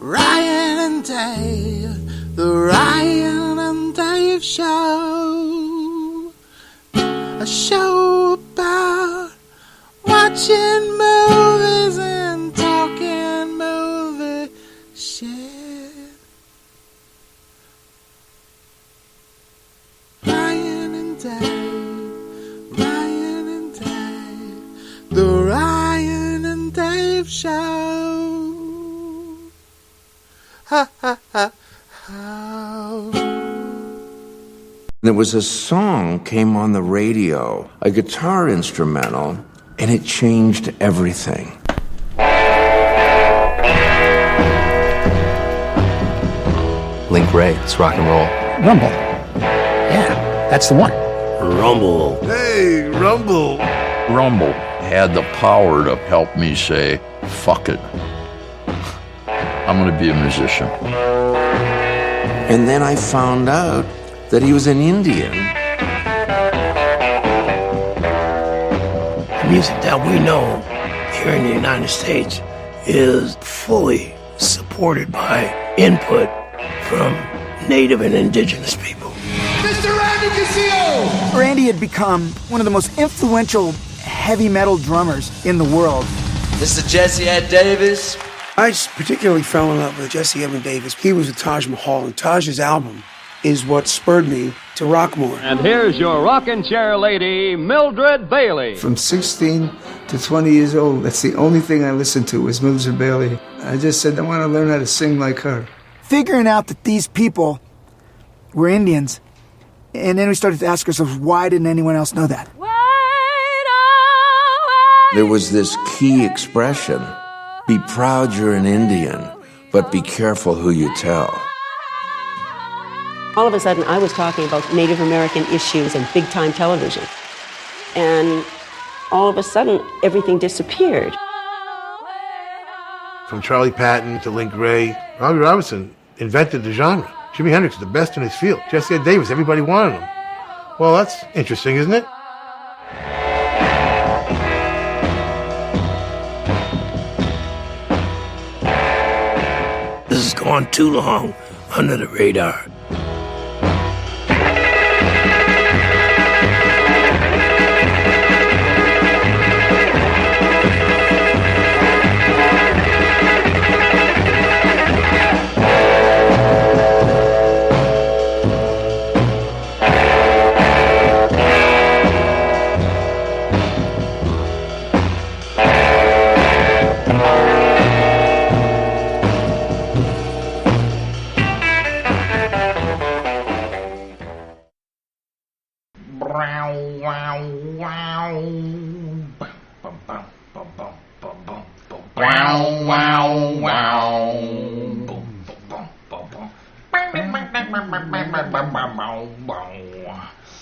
Ryan and Dave, the Ryan and Dave Show. A show about watching movies and talking movie shit. Ryan and Dave, the Ryan and Dave Show. Ha ha ha ha. There was a song came on the radio, a guitar instrumental, and it changed everything. Link Ray, it's rock and roll. Rumble. Yeah, that's the one. Rumble. Hey, Rumble. Rumble had the power to help me say, fuck it. I'm going to be a musician. And then I found out that he was an Indian. The music that we know here in the United States is fully supported by input from Native and Indigenous people. Mr. Randy Castillo! Randy had become one of the most influential heavy metal drummers in the world. This is Jesse Ed Davis. I particularly fell in love with Jesse Evan Davis. He was a Taj Mahal, and Taj's album is what spurred me to rock more. And here's your rocking chair lady, Mildred Bailey. From 16 to 20 years old, that's the only thing I listened to was Mildred Bailey. I just said, I want to learn how to sing like her. Figuring out that these people were Indians, and then we started to ask ourselves, why didn't anyone else know that? There was this key expression, be proud you're an Indian, but be careful who you tell. All of a sudden, I was talking about Native American issues and big-time television. And all of a sudden, everything disappeared. From Charlie Patton to Link Ray, Robbie Robinson invented the genre. Jimi Hendrix is the best in his field. Jesse Ed Davis, everybody wanted him. Well, that's interesting, isn't it? This has gone too long under the radar.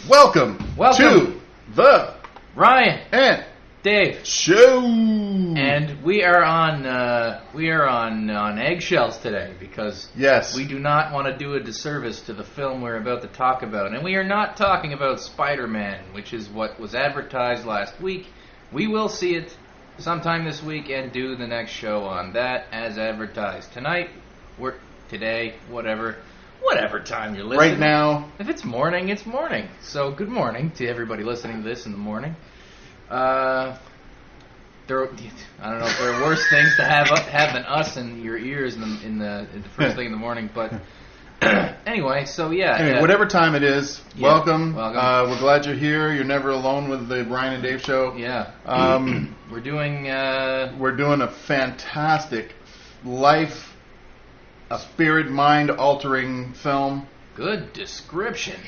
Welcome to the Ryan and Dave Show, and we are on eggshells today because we do not want to do a disservice to the film we're about to talk about, and we are not talking about Spider-Man, which is what was advertised last week. We will see it sometime this week and do the next show on that as advertised. Today, whatever time you're listening. Right now. If it's morning, it's morning. So good morning to everybody listening to this in the morning. I don't know if there are worse things to have than us in your ears in the first thing in the morning, but anyway, so yeah. Anyway, whatever time it is, welcome. Welcome. We're glad you're here. You're never alone with the Brian and Dave Show. Yeah. We're doing a fantastic spirit, mind-altering film. Good description.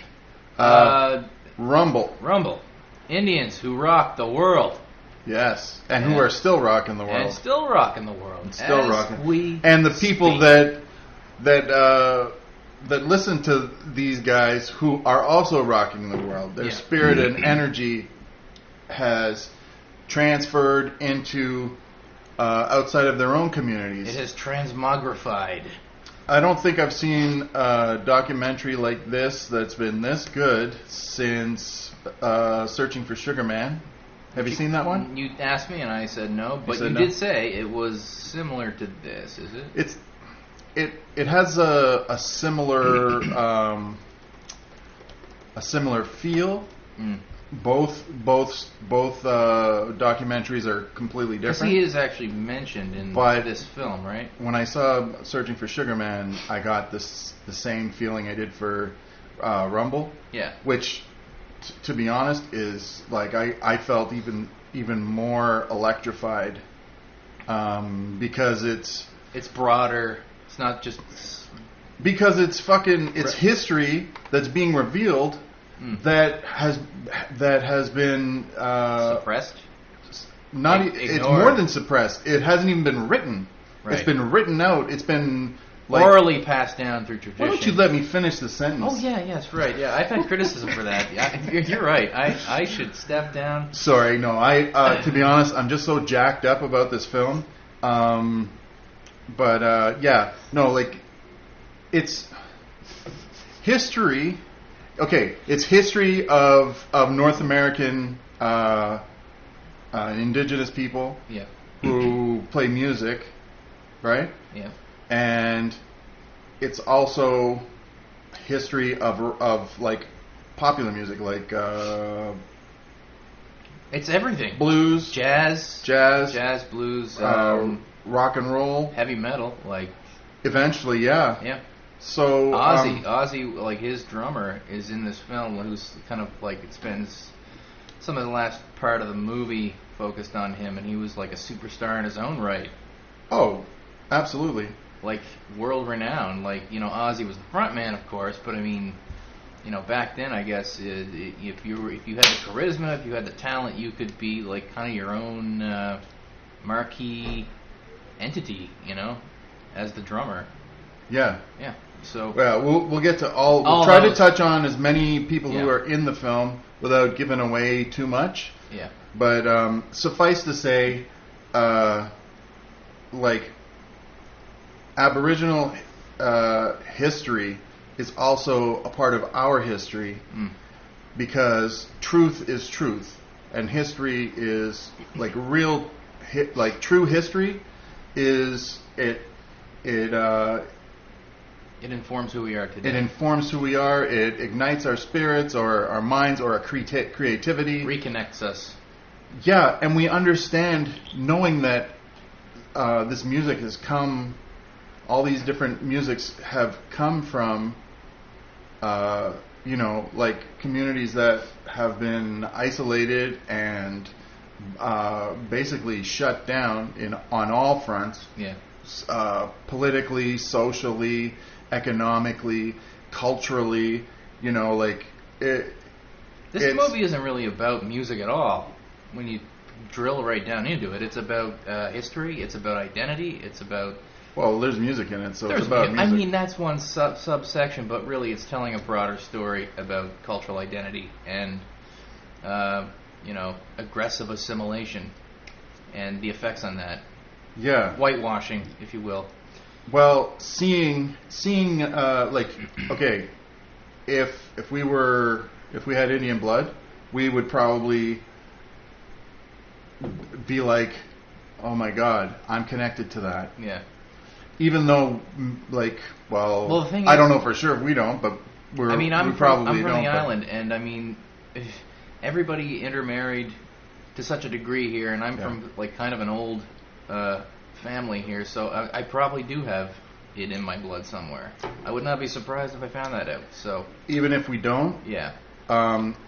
Rumble. Indians who rock the world. Yes, and who are still rocking the world. And still rocking the world. And the people that listen to these guys who are also rocking the world. Their spirit and energy has transferred into outside of their own communities. It has transmogrified. I don't think I've seen a documentary like this that's been this good since Searching for Sugar Man. Have you seen that one? You asked me and I said no, but you did say it was similar to this, is it? It has a similar feel. Mm. Both documentaries are completely different. He is actually mentioned in this film, right? When I saw Searching for Sugar Man, I got the same feeling I did for Rumble. Yeah. Which, to be honest, is like I felt even more electrified because it's broader. It's not just because it's history that's being revealed. That has been suppressed. It's more than suppressed. It hasn't even been written. Right. It's been written out. It's been orally passed down through tradition. Why don't you let me finish the sentence? Oh yeah, yes, right. Yeah, I've had criticism for that. You're right. I should step down. Sorry, no. To be honest, I'm just so jacked up about this film. It's history. Okay, it's history of North American indigenous people who play music, right? Yeah. And it's also history of like popular music, like it's everything. Blues, jazz, blues, rock and roll, heavy metal, like eventually, yeah. Yeah. So Ozzy, like his drummer, is in this film, who's kind of like it spends some of the last part of the movie focused on him, and he was like a superstar in his own right. Oh, absolutely. Like world renowned. Like Ozzy was the front man, of course, but I mean, back then, I guess if you had the charisma, if you had the talent, you could be like kind of your own marquee entity, as the drummer. Yeah. Yeah. So we'll get to all. We'll try to touch on as many people who are in the film without giving away too much. Yeah. But suffice to say, like Aboriginal history is also a part of our history because truth is truth, and history is like real, like true history is it. It informs who we are today. It informs who we are. It ignites our spirits or our minds or our creativity. Reconnects us. Yeah, and we understand knowing that this music has come, all these different musics have come from, like communities that have been isolated and basically shut down on all fronts. Yeah. Politically, socially, economically, culturally, This movie isn't really about music at all. When you drill right down into it, it's about history. It's about identity. It's about there's music in it, so it's about music. I mean, that's one subsection, but really, it's telling a broader story about cultural identity and aggressive assimilation and the effects on that. Yeah, whitewashing, if you will. Well, seeing okay, if we had Indian blood, we would probably be like, oh my God, I'm connected to that. Yeah. Even though, the thing I don't know for sure if we don't, but I'm from the island, and I mean, everybody intermarried to such a degree here, and I'm from like kind of an old family here, so I probably do have it in my blood somewhere. I would not be surprised if I found that out. So even if we don't, yeah,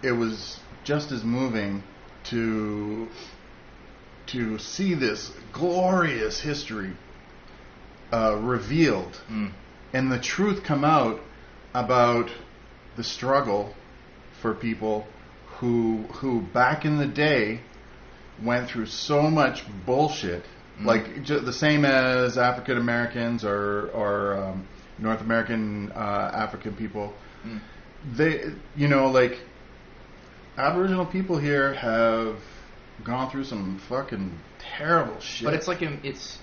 it was just as moving to see this glorious history revealed and the truth come out about the struggle for people who back in the day went through so much bullshit. Like the same as African Americans or North American African people, they Aboriginal people here have gone through some fucking terrible shit. But it's like it's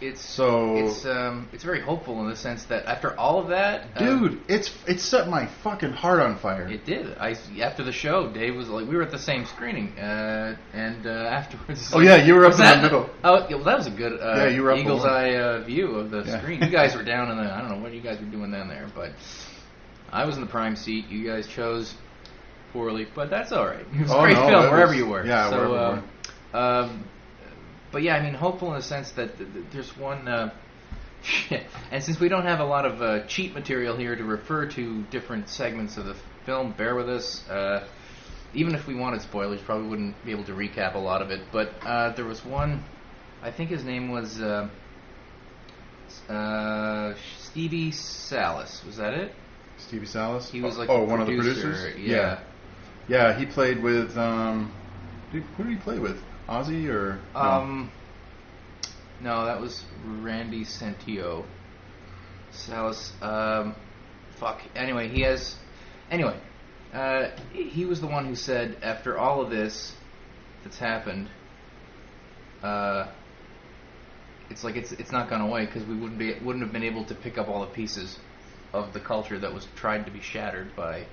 very hopeful in the sense that after all of that, dude, it set my fucking heart on fire. It did. After the show, Dave was like, we were at the same screening, and afterwards. Oh, yeah, you were up in the middle. Oh, yeah, well, that was a good you were up eagle's eye view of the screen. You guys were down in the. I don't know what you guys were doing down there, but I was in the prime seat. You guys chose poorly, but that's all right. It was a great film wherever you were. Yeah, wherever you were. But yeah, I mean, hopeful in the sense that there's one. And since we don't have a lot of cheat material here to refer to different segments of the film, bear with us. Even if we wanted spoilers, probably wouldn't be able to recap a lot of it. But there was one. I think his name was Stevie Salas. Was that it? Stevie Salas? He was like one of the producers? Yeah. Yeah, he played with... who did he play with? Ozzy or... No, that was Randy Santillo. Salas... fuck. Anyway, he has... Anyway, he was the one who said, after all of this that's happened... it's like it's not gone away because we wouldn't have been able to pick up all the pieces of the culture that was tried to be shattered by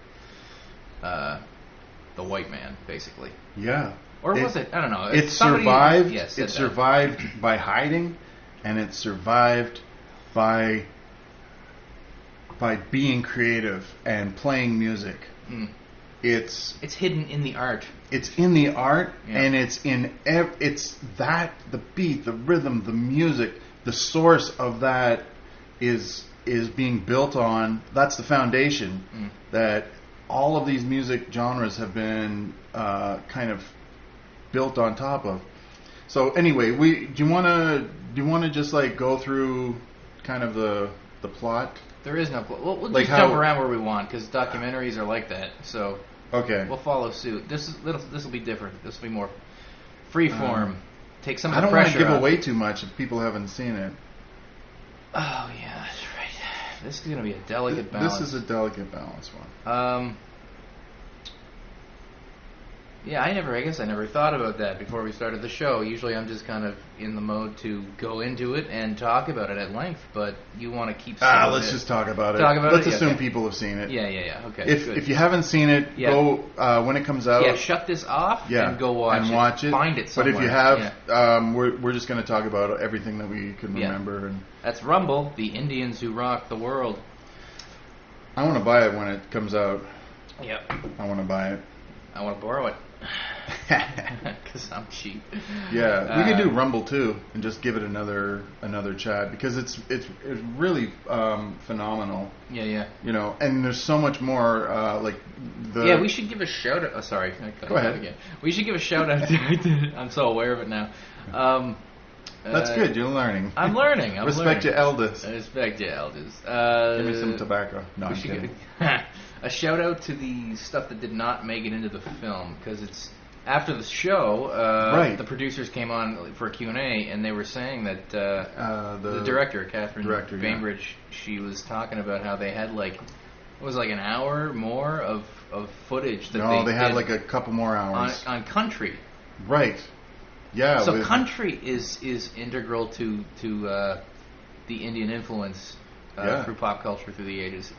the white man, basically. Yeah. Or was it? I don't know. It survived. It survived by hiding, and it survived by being creative and playing music. Mm. It's hidden in the art. It's in the art, and it's in the beat, the rhythm, the music, the source of that is being built on. That's the foundation that all of these music genres have been kind of built on top of. So anyway, do you want to just like go through kind of the plot? There is no plot. We'll just jump around where we want because documentaries are like that. So okay, we'll follow suit. This will be different. This will be more free form. Take some of the pressure. I don't want to give away too much if people haven't seen it. Oh yeah, that's right. This is going to be a delicate balance. This is a delicate balance one. Yeah, I never thought about that before we started the show. Usually I'm just kind of in the mode to go into it and talk about it at length, but you want to keep let's just talk about it. Let's assume people have seen it. Yeah. Okay. If you haven't seen it, go when it comes out. Yeah, shut this off and go watch it. Find it somewhere. But if you have, we're just going to talk about everything that we can remember. And that's Rumble, the Indians who rock the world. I want to buy it when it comes out. Yep. I want to buy it. I want to borrow it. Because I'm cheap. Yeah, we could do Rumble too, and just give it another chat because it's really phenomenal. Yeah. You know, and there's so much more. Yeah, we should give a shout out. Oh, sorry, go ahead. Again. We should give a shout out. I'm so aware of it now. That's good. You're learning. I'm learning. Respect your elders. Respect your elders. Give me some tobacco. No, I'm kidding. A shout out to the stuff that did not make it into the film because it's after the show. The producers came on for a Q&A and they were saying that the director, Catherine Bainbridge, she was talking about how they had it was like an hour more of footage that they had like a couple more hours on country. Right. Yeah. So country is integral to the Indian influence through pop culture through the ages.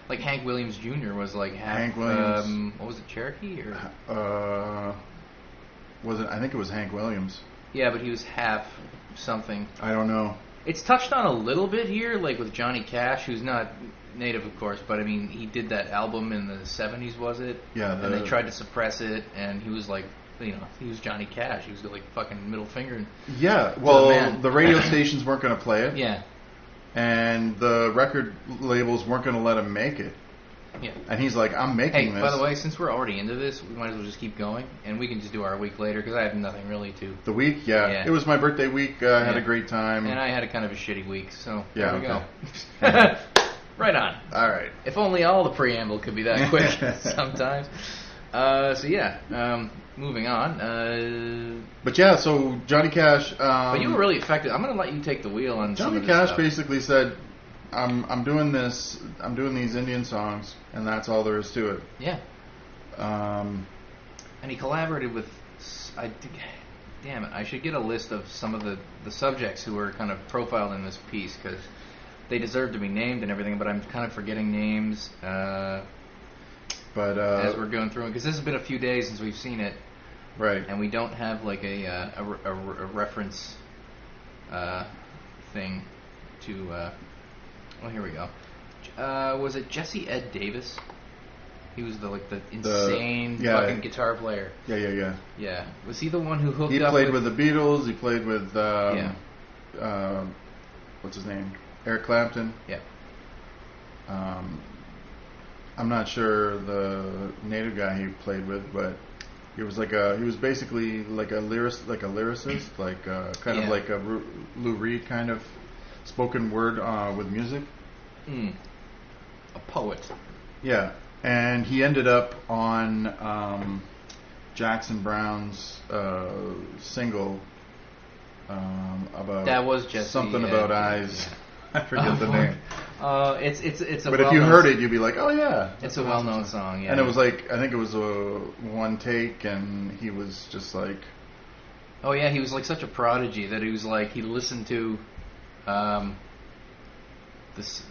Like Hank Williams Jr. was like half. Hank Williams. What was it, Cherokee or? Was it? I think it was Hank Williams. Yeah, but he was half something. I don't know. It's touched on a little bit here, like with Johnny Cash, who's not native, of course, but I mean, he did that album in the 70s, was it? Yeah. And they tried to suppress it, and he was like, he was Johnny Cash. He was like fucking middle finger. Yeah. Well, the radio stations weren't going to play it. Yeah. And the record labels weren't going to let him make it. Yeah. And he's like, I'm making this. By the way, since we're already into this, we might as well just keep going, and we can just do our week later, because I have nothing really to... The week? Yeah. It was my birthday week. I had a great time. And I had a kind of a shitty week, so there we go. Right on. All right. If only all the preamble could be that quick sometimes. Moving on. But yeah, so Johnny Cash... but you were really effective. I'm going to let you take the wheel on some of this Johnny Cash stuff. basically said, I'm doing this, I'm doing these Indian songs, and that's all there is to it. Yeah. And he collaborated with, I think, damn it, I should get a list of some of the subjects who were kind of profiled in this piece, because they deserve to be named and everything, but I'm kind of forgetting names as we're going through it, because this has been a few days since we've seen it. Right. And we don't have like a reference thing to... well, here we go. Was it Jesse Ed Davis? He was the insane fucking guitar player. Yeah. Yeah. Was he the one who hooked up? He played with the Beatles. He played with what's his name? Eric Clapton. Yeah. I'm not sure the native guy he played with, but he was basically like a lyricist, like kind of like a Lou Reed kind of spoken word with music. A poet. Yeah. And he ended up on Jackson Browne's single about that was Jesse, something about eyes. I forget the name. It's a. But if you heard it, you'd be like, oh yeah, it's a well-known song. Yeah. And it was like, I think it was a one take, and he was just like. Oh yeah, he was like such a prodigy that he was like he listened to, this.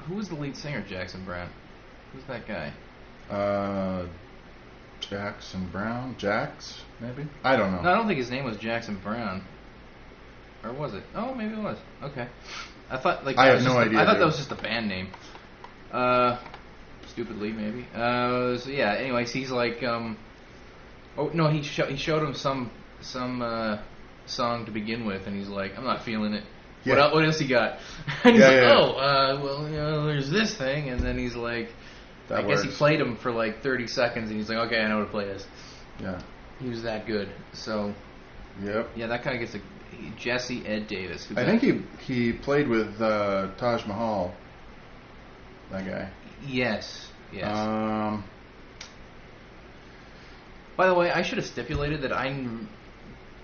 Who was the lead singer of Jackson Browne? Who's that guy? Jackson Browne? Jax, maybe? I don't know. No, I don't think his name was Jackson Browne. Or was it? Oh, maybe it was. Okay. I thought I have no idea. I thought that was just a band name. Stupidly, maybe. So yeah. Anyways, he's like. Oh no, he showed him some song to begin with, and he's like, I'm not feeling it. Yeah. What else he got? And he's well, there's this thing, and then he's like, I guess he played him for like 30 seconds, and he's like, okay, I know how to play this. Yeah. He was that good. So. Yep. Yeah, that kind of gets Jesse Ed Davis. I think he played with Taj Mahal. That guy. Yes. By the way, I should have stipulated that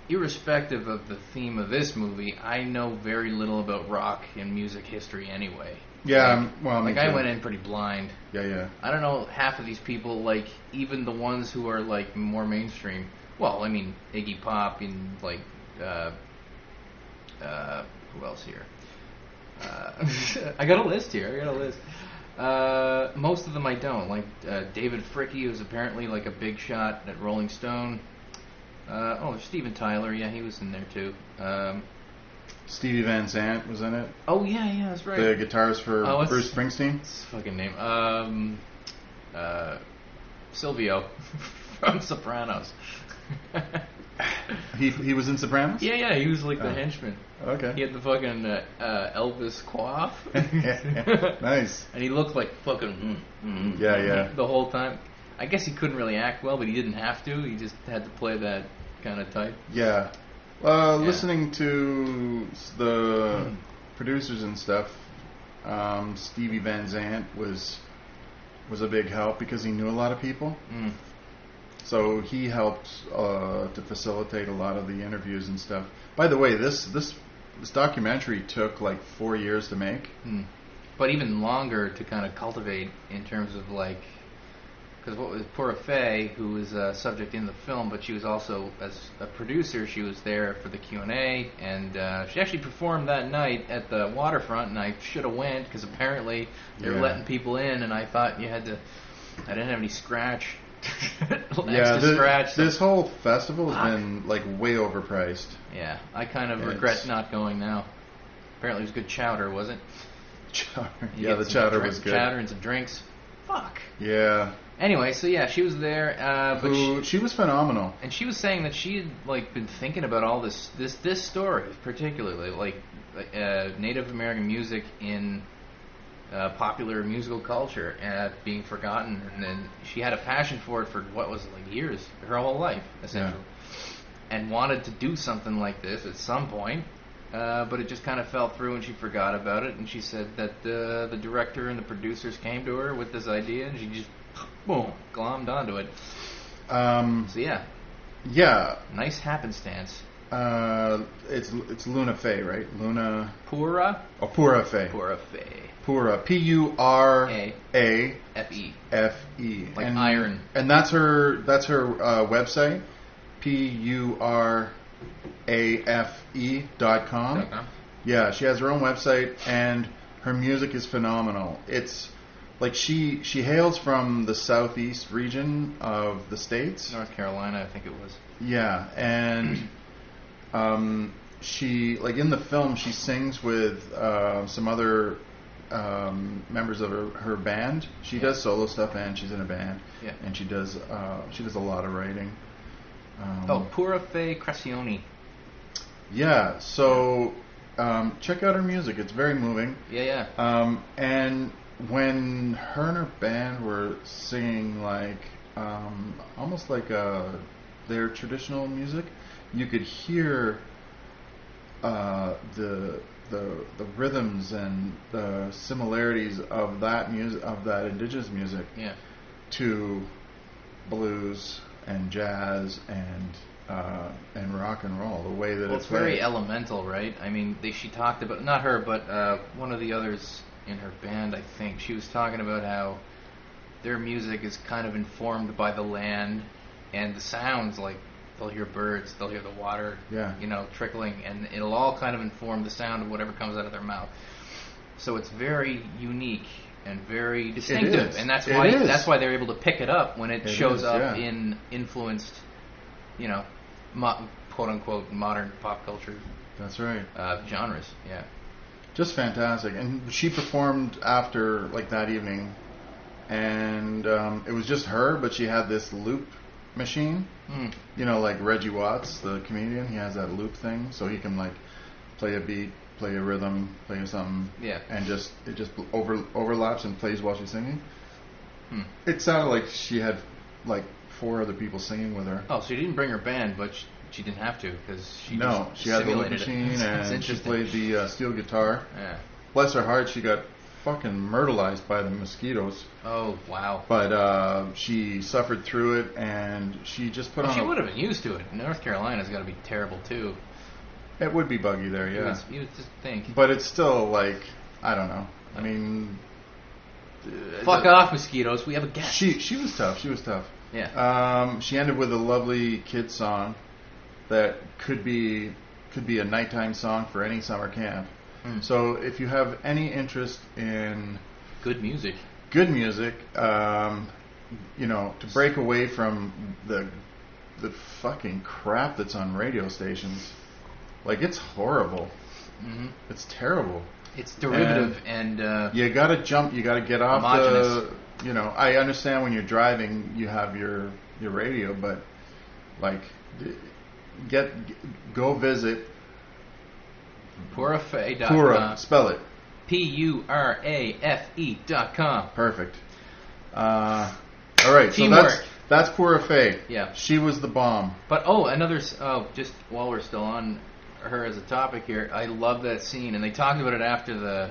irrespective of the theme of this movie, I know very little about rock and music history anyway. Yeah, I went in pretty blind. Yeah. I don't know half of these people, like even the ones who are like more mainstream. Well, I mean Iggy Pop and like who else here? I got a list here. Most of them I don't. Like David Fricke, who's apparently like a big shot at Rolling Stone. There's Steven Tyler. Yeah, he was in there too. Stevie Van Zandt was in it. Oh yeah, that's right. The guitarist for Bruce Springsteen. What's his fucking name? Silvio from Sopranos. He was in Sopranos? Yeah, he was like the henchman. Okay. He had the fucking Elvis coif. Nice. And he looked like fucking yeah. the whole time. I guess he couldn't really act well, but he didn't have to. He just had to play that kind of type. Yeah. Listening to the producers and stuff, Stevie Van Zandt was a big help because he knew a lot of people. So he helped to facilitate a lot of the interviews and stuff. By the way, this documentary took like 4 years to make. But even longer to kind of cultivate in terms of like... Because what was Pura Fay, who was a subject in the film, but she was also, as a producer, she was there for the Q&A, and she actually performed that night at the waterfront, and I should have went, because apparently they were letting people in, and I thought you had to... I didn't have any scratch. This whole festival has been like way overpriced. Yeah, I kind of regret not going now. Apparently it was good chowder, was it? Chowder. Yeah, the chowder was good. Chowder and some drinks. Fuck. Yeah. Anyway, so yeah, she was there. But she was phenomenal. And she was saying that she had like been thinking about all this story, particularly like Native American music in popular musical culture being forgotten, and then she had a passion for it for what was like years, her whole life essentially, and wanted to do something like this at some point. But it just kind of fell through, and she forgot about it. And she said that the director and the producers came to her with this idea, and she just boom glommed onto it. So yeah, nice happenstance. It's Luna Fay, right? Luna Pura. Oh, Pura Fay. Pura Fay. Pura. Pura Fe. Fe. Like iron. And that's her website. PURAFE.com. Yeah, she has her own website, and her music is phenomenal. It's like she hails from the southeast region of the States. North Carolina, I think it was. Yeah, and she, like in the film, she sings with some other members of her band. She does solo stuff, and she's in a band. Yeah. And she does a lot of writing. Pura Fe Crescione. Yeah, so check out her music. It's very moving. Yeah. And when her and her band were singing like almost like their traditional music, you could hear the rhythms and the similarities of that music, of that indigenous music, to blues and jazz and rock and roll. The way that it's very elemental, right? I mean, she talked about, not her, but one of the others in her band, I think. She was talking about how their music is kind of informed by the land and the sounds, like they'll hear birds, they'll hear the water, trickling, and it'll all kind of inform the sound of whatever comes out of their mouth. So it's very unique and very distinctive, and that's why they're able to pick it up when it shows up in influenced, quote unquote modern pop culture. That's right. Genres, yeah. Just fantastic. And she performed after like that evening, and it was just her, but she had this loop machine. Like Reggie Watts, the comedian, he has that loop thing, so he can like play a beat, play a rhythm, play something, and it just overlaps and plays while she's singing. It sounded like she had like 4 other people singing with her. Oh, so she didn't bring her band, but she didn't have to, because she had the loop machine and she played the steel guitar. Yeah. Bless her heart, she got fucking myrtleized by the mosquitoes. Oh, wow. But she suffered through it, and she just put on... She would have been used to it. North Carolina's got to be terrible, too. It would be buggy there, yeah. You would just think. But it's still, like, I don't know. I mean... Fuck off, mosquitoes. We have a guest. She was tough. Yeah. She ended with a lovely kid song that could be a nighttime song for any summer camp. So if you have any interest in good music, to break away from the fucking crap that's on radio stations, like, it's horrible. It's terrible. It's derivative and you gotta jump. You gotta get off homogenous. I understand when you're driving, you have your radio, but like, go visit Purafe.com. Pura, spell it. PURAFE.com. Perfect. All right, Teamwork. So that's Purafe. Yeah. She was the bomb. But just while we're still on her as a topic here, I love that scene, and they talked about it after the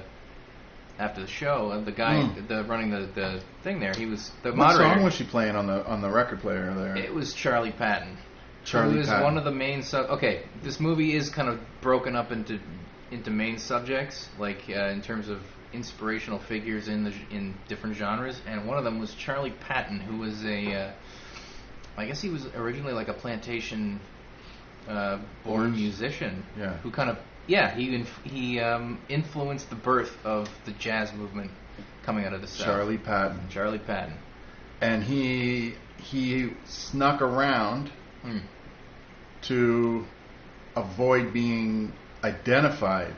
show. The guy running the thing there, he was the moderator. What song was she playing on the record player there? It was Charlie Patton. Charlie Patton. One of the main okay, this movie is kind of broken up into main subjects, like in terms of inspirational figures in different genres, and one of them was Charlie Patton, who was I guess he was originally like a plantation born musician, who kind of he influenced the birth of the jazz movement coming out of the South. Charlie Patton, and he snuck around to avoid being identified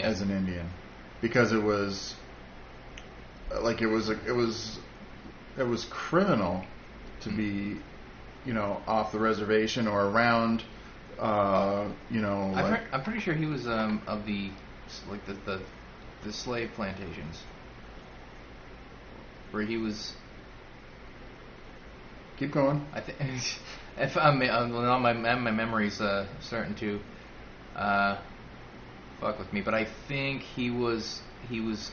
as an Indian, because it was criminal to be off the reservation or around I'm pretty sure he was of the slave plantations where he was. Keep going. I think if my memory's starting to fuck with me, but I think he was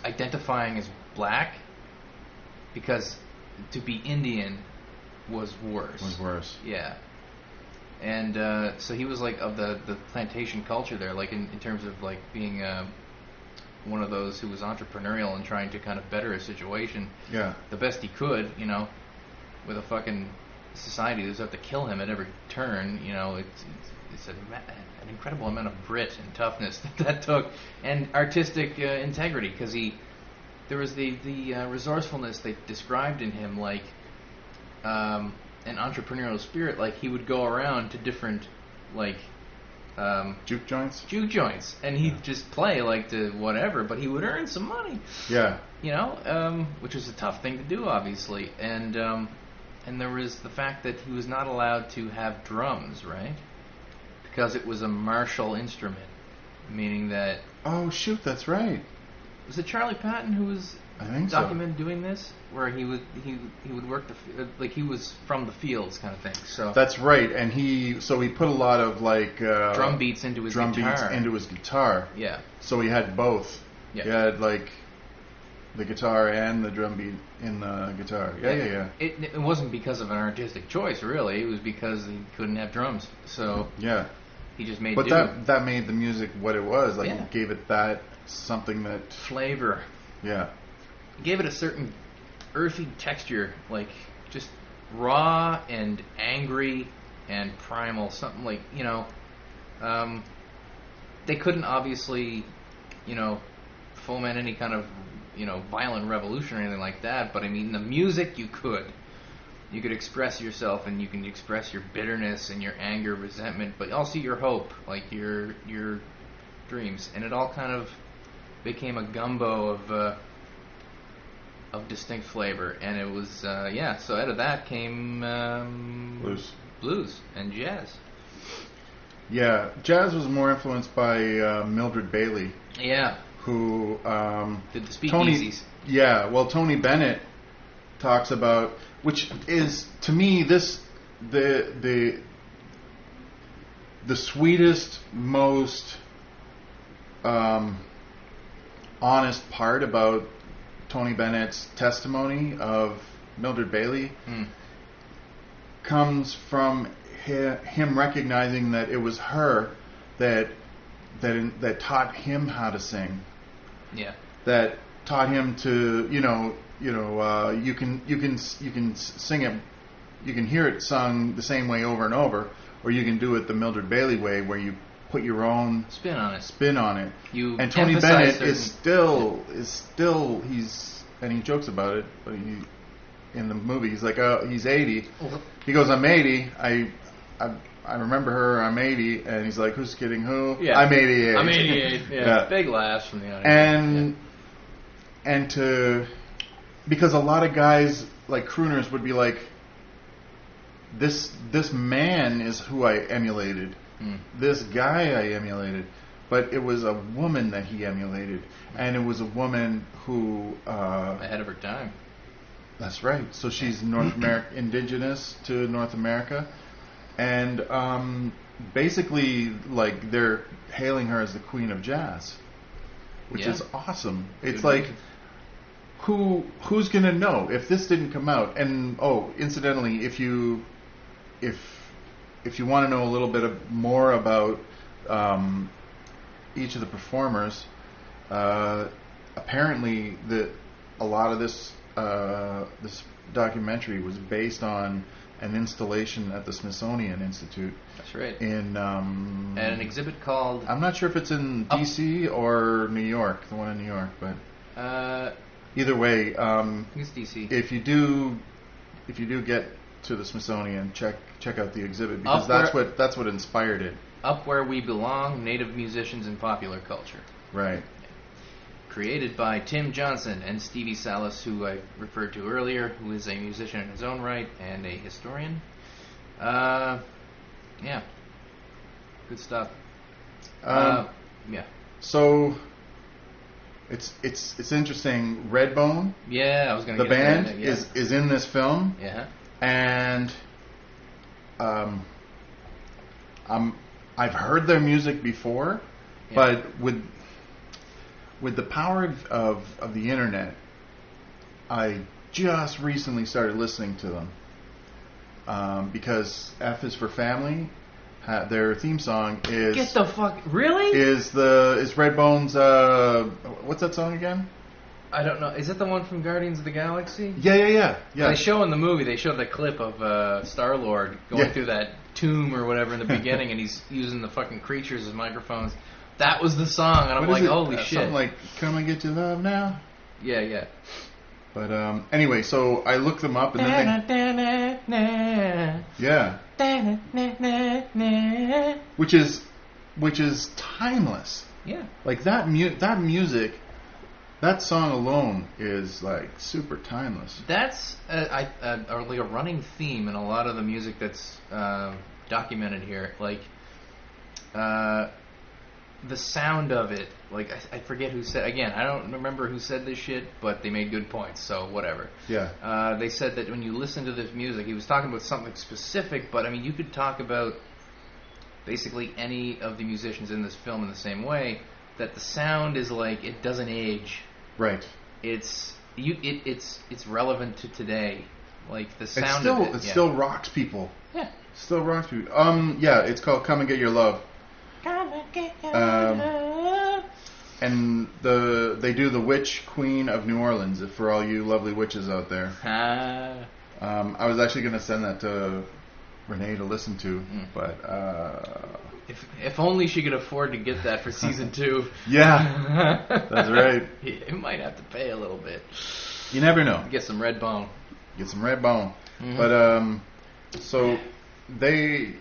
identifying as black because to be Indian was worse. Yeah. And so he was like of the plantation culture there, like in terms of like being one of those who was entrepreneurial and trying to kind of better his situation. Yeah. The best he could, with a fucking society that's out to kill him at every turn. You know, it's an incredible amount of grit and toughness that took, and artistic integrity, because there was the resourcefulness they described in him, like an entrepreneurial spirit. Like he would go around to different juke joints, and he'd just play like to whatever, but he would earn some money. Yeah, you know, which was a tough thing to do, obviously, and there was the fact that he was not allowed to have drums, right? Because it was a martial instrument, meaning that... Oh, shoot, that's right. Was it Charlie Patton who was documented doing this? Where he would work like he was from the fields kind of thing. So that's right, and he put a lot of like drum beats into his guitar. Yeah. So he had both. Yeah. He had like the guitar and the drum beat in the guitar. Yeah. It wasn't because of an artistic choice, really. It was because he couldn't have drums. So yeah. He just made. But that made the music what it was. Like it gave it that something that flavor. Yeah. It gave it a certain earthy texture, like just raw and angry and primal. Something like, you know, they couldn't obviously, you know, foment any kind of, you know, violent revolution or anything like that. But I mean, the music you could express yourself, and you can express your bitterness and your anger, resentment, but also your hope, like your dreams, and it all kind of became a gumbo of distinct flavor, and it was so out of that came blues and jazz. Yeah, jazz was more influenced by Mildred Bailey. Yeah, who did the speakeasies. Tony Bennett talks about, which is to me the sweetest, most honest part about Tony Bennett's testimony of Mildred Bailey comes from him recognizing that it was her that taught him how to sing. Yeah. That taught him to, you can sing it, you can hear it sung the same way over and over, or you can do it the Mildred Bailey way, where you put your own spin on it. And Tony Bennett is still and he jokes about it, but in the movie he's like, he's 80. He goes, I'm 80. I remember her. I'm 80, and he's like, who's kidding who? Yeah. I'm 88. I'm 88. Yeah. Big laughs from the audience. Because a lot of guys like crooners would be like, this man is who I emulated. This guy I emulated. But it was a woman that he emulated, and it was a woman who ahead of her time. That's right. So she's North American, indigenous to North America, and basically, like, they're hailing her as the queen of jazz, which is awesome. It's like, who's gonna know if this didn't come out? And incidentally, if you want to know a little bit more about each of the performers, apparently a lot of this documentary was based on an installation at the Smithsonian Institute. That's right. In and an exhibit called, I'm not sure if it's in DC or New York, the one in New York, but either way, I think it's DC. If you do get to the Smithsonian, check out the exhibit, because that's what inspired it. Up Where We Belong, Native Musicians in Popular Culture. Right. Created by Tim Johnson and Stevie Salas, who I referred to earlier, who is a musician in his own right and a historian. Yeah. Good stuff. Yeah. So it's interesting. Redbone. Yeah, I was going to. The band is in this film. Yeah. And I've heard their music before, but with the power of the internet, I just recently started listening to them, because F is for Family. Their theme song is Get the fuck really is Redbone's what's that song again? I don't know. Is it the one from Guardians of the Galaxy? Yeah. They show in the movie, they show the clip of Star-Lord going through that tomb or whatever in the beginning, and he's using the fucking creatures as microphones. That was the song, and I'm like, holy shit. Something like, come and get your love now? Yeah. But anyway, so I looked them up, and then which is timeless. Yeah. Like that music, that song alone is like super timeless. That's like a running theme in a lot of the music that's documented here. Like the sound of it. Like I forget who said. Again, I don't remember who said this shit, but they made good points. So whatever. Yeah. They said that when you listen to this music, he was talking about something specific. But I mean, you could talk about basically any of the musicians in this film in the same way. That the sound is like it doesn't age. Right. It's relevant to today. Like the sound of it. It still rocks people. Yeah. Still rocks people. It's called "Come and Get Your Love." Come and get your love. And they do the Witch Queen of New Orleans for all you lovely witches out there. I was actually going to send that to Renee to listen to, but if only she could afford to get that for season 2. Yeah, that's right. You might have to pay a little bit. You never know. Get some red bone. Mm-hmm. But so they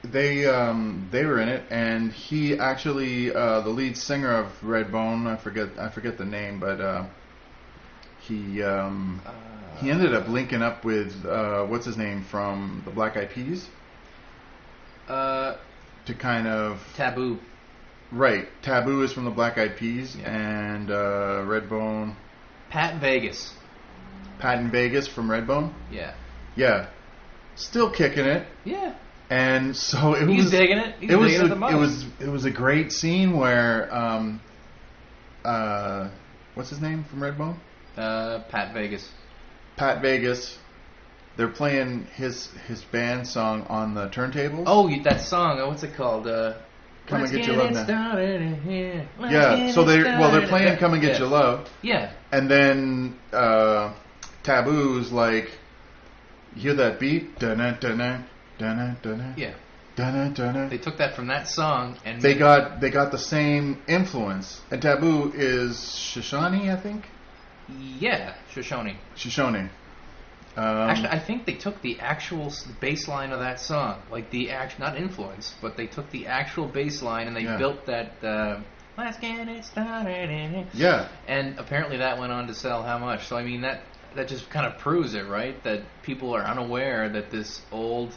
were in it, and he actually the lead singer of Redbone, I forget the name, but he ended up linking up with what's his name from the Black Eyed Peas to kind of Taboo. Right, Taboo is from the Black Eyed Peas, and Redbone. Pat Vegas from Redbone. Yeah. Still kicking it. Yeah. And so He's digging it. It was a great scene where what's his name from Redbone? Pat Vegas. They're playing his band song on the turntables. Oh, that song. What's it called? Come and Get Your Love Now. Yeah. So they're playing Come and Get Your Love. Yeah. And then Taboo's like, you hear that beat? Dun-dun-dun-dun. Dun-dun-dun-dun. Yeah. Dun-dun-dun-dun. They took that from that song and they got the same influence. And Taboo is Shoshone, I think. Yeah, Shoshone. Actually, I think they took the actual bass line of that song, like the not influence, but they took the actual bass line and they built that. Let's get it started. Yeah. And apparently that went on to sell how much? So I mean that just kind of proves it, right? That people are unaware that this old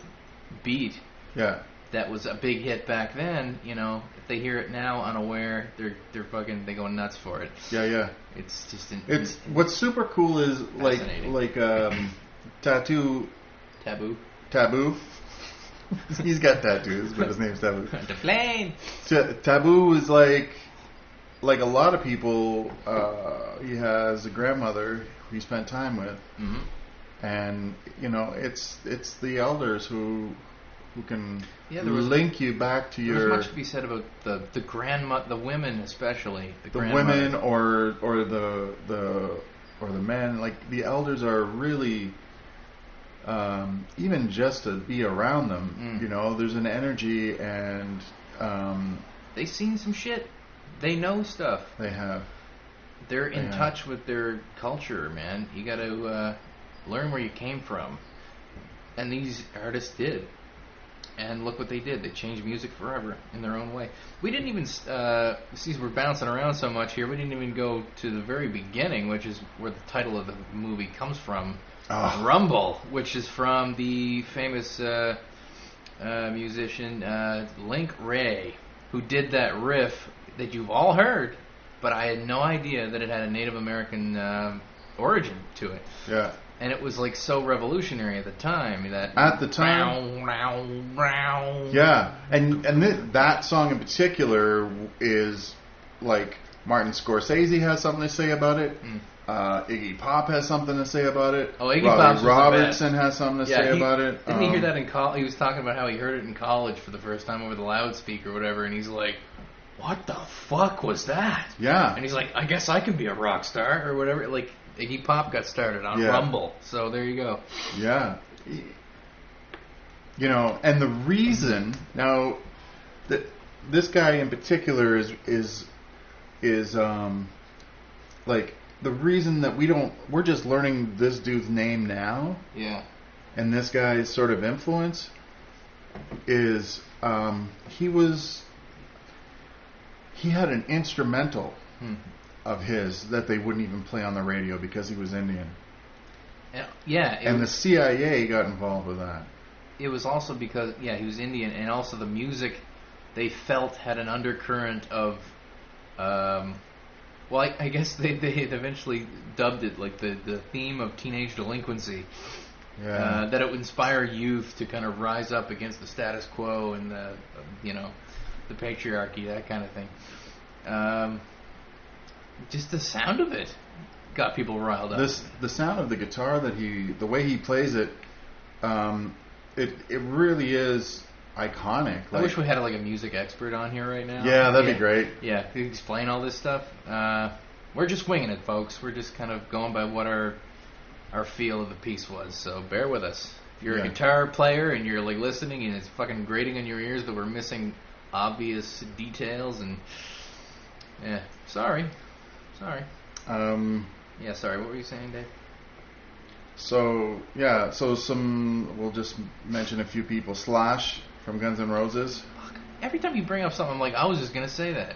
beat that was a big hit back then, if they hear it now unaware, they go nuts for it. Yeah. It's just what's super cool is like Taboo. He's got tattoos, but his name's Taboo. The flame. Taboo is like a lot of people. He has a grandmother who he spent time with, and it's the elders who can link you back to your. There's much to be said about the grandma, the women especially. The women or the men. Like the elders are really. Even just to be around them, there's an energy, and they've seen some shit. They know stuff. They have. They're in touch with their culture, man. You got to learn where you came from, and these artists did. And look what they did. They changed music forever in their own way. We didn't even since we're bouncing around so much here, we didn't even go to the very beginning, which is where the title of the movie comes from. Rumble, which is from the famous musician Link Ray, who did that riff that you've all heard, but I had no idea that it had a Native American origin to it. Yeah. And it was like so revolutionary at the time. Yeah, and that song in particular is like Martin Scorsese has something to say about it. Iggy Pop has something to say about it. Oh, Iggy Pop Robertson has something to say about it. Didn't he hear that in college? He was talking about how he heard it in college for the first time over the loudspeaker or whatever, and he's like, what the fuck was that? Yeah. And he's like, I guess I can be a rock star or whatever. Like, Iggy Pop got started on Rumble. So there you go. Yeah. You know, and the reason, now, that this guy in particular is like, the reason that we're just learning this dude's name now. Yeah. And this guy's sort of influence is, he had an instrumental of his that they wouldn't even play on the radio because he was Indian. And the CIA got involved with that. It was also because, he was Indian, and also the music they felt had an undercurrent of, I guess they eventually dubbed it like the theme of teenage delinquency. Yeah. That it would inspire youth to kind of rise up against the status quo and the patriarchy, that kind of thing. Just the sound of it got people riled up. The sound of the guitar the way he plays it, it really is iconic. I wish we had like a music expert on here right now. Yeah, that'd be great. Yeah, to explain all this stuff. We're just winging it, folks. We're just kind of going by what our feel of the piece was. So bear with us. If you're a guitar player and you're like listening and it's fucking grating in your ears that we're missing obvious details and sorry. Sorry. What were you saying, Dave? So we'll just mention a few people. Slash from Guns N' Roses. Fuck. Every time you bring up something, I'm like, I was just going to say that.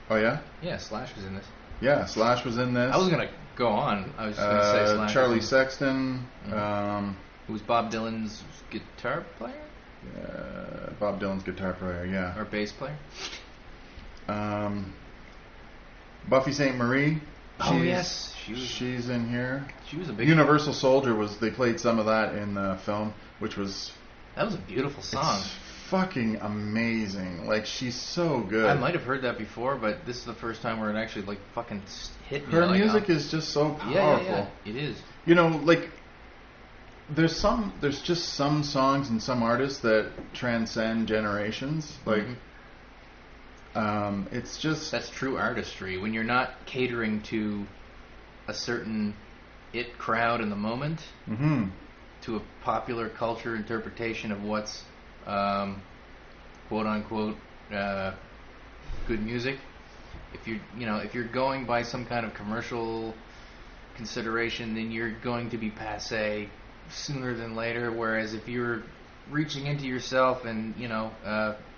Oh, yeah? Yeah, Slash was in this. Yeah, Slash was in this. I was going to go on. I was just going to say Slash. Charlie Sexton. Who was Bob Dylan's guitar player? Bob Dylan's guitar player, yeah. Or bass player? Buffy St. Marie. Oh, yes. She's in here. She was a big... Universal Soldier they played some of that in the film, which was... That was a beautiful song. It's fucking amazing. Like, she's so good. I might have heard that before, but this is the first time where it actually, like, fucking hit me. Her music is just so powerful. Yeah. It is. You know, like, there's just some songs and some artists that transcend generations. Like, it's just... That's true artistry. When you're not catering to a certain it crowd in the moment, to a popular culture interpretation of what's quote unquote good music. If you're going by some kind of commercial consideration, then you're going to be passé sooner than later. Whereas if you're reaching into yourself and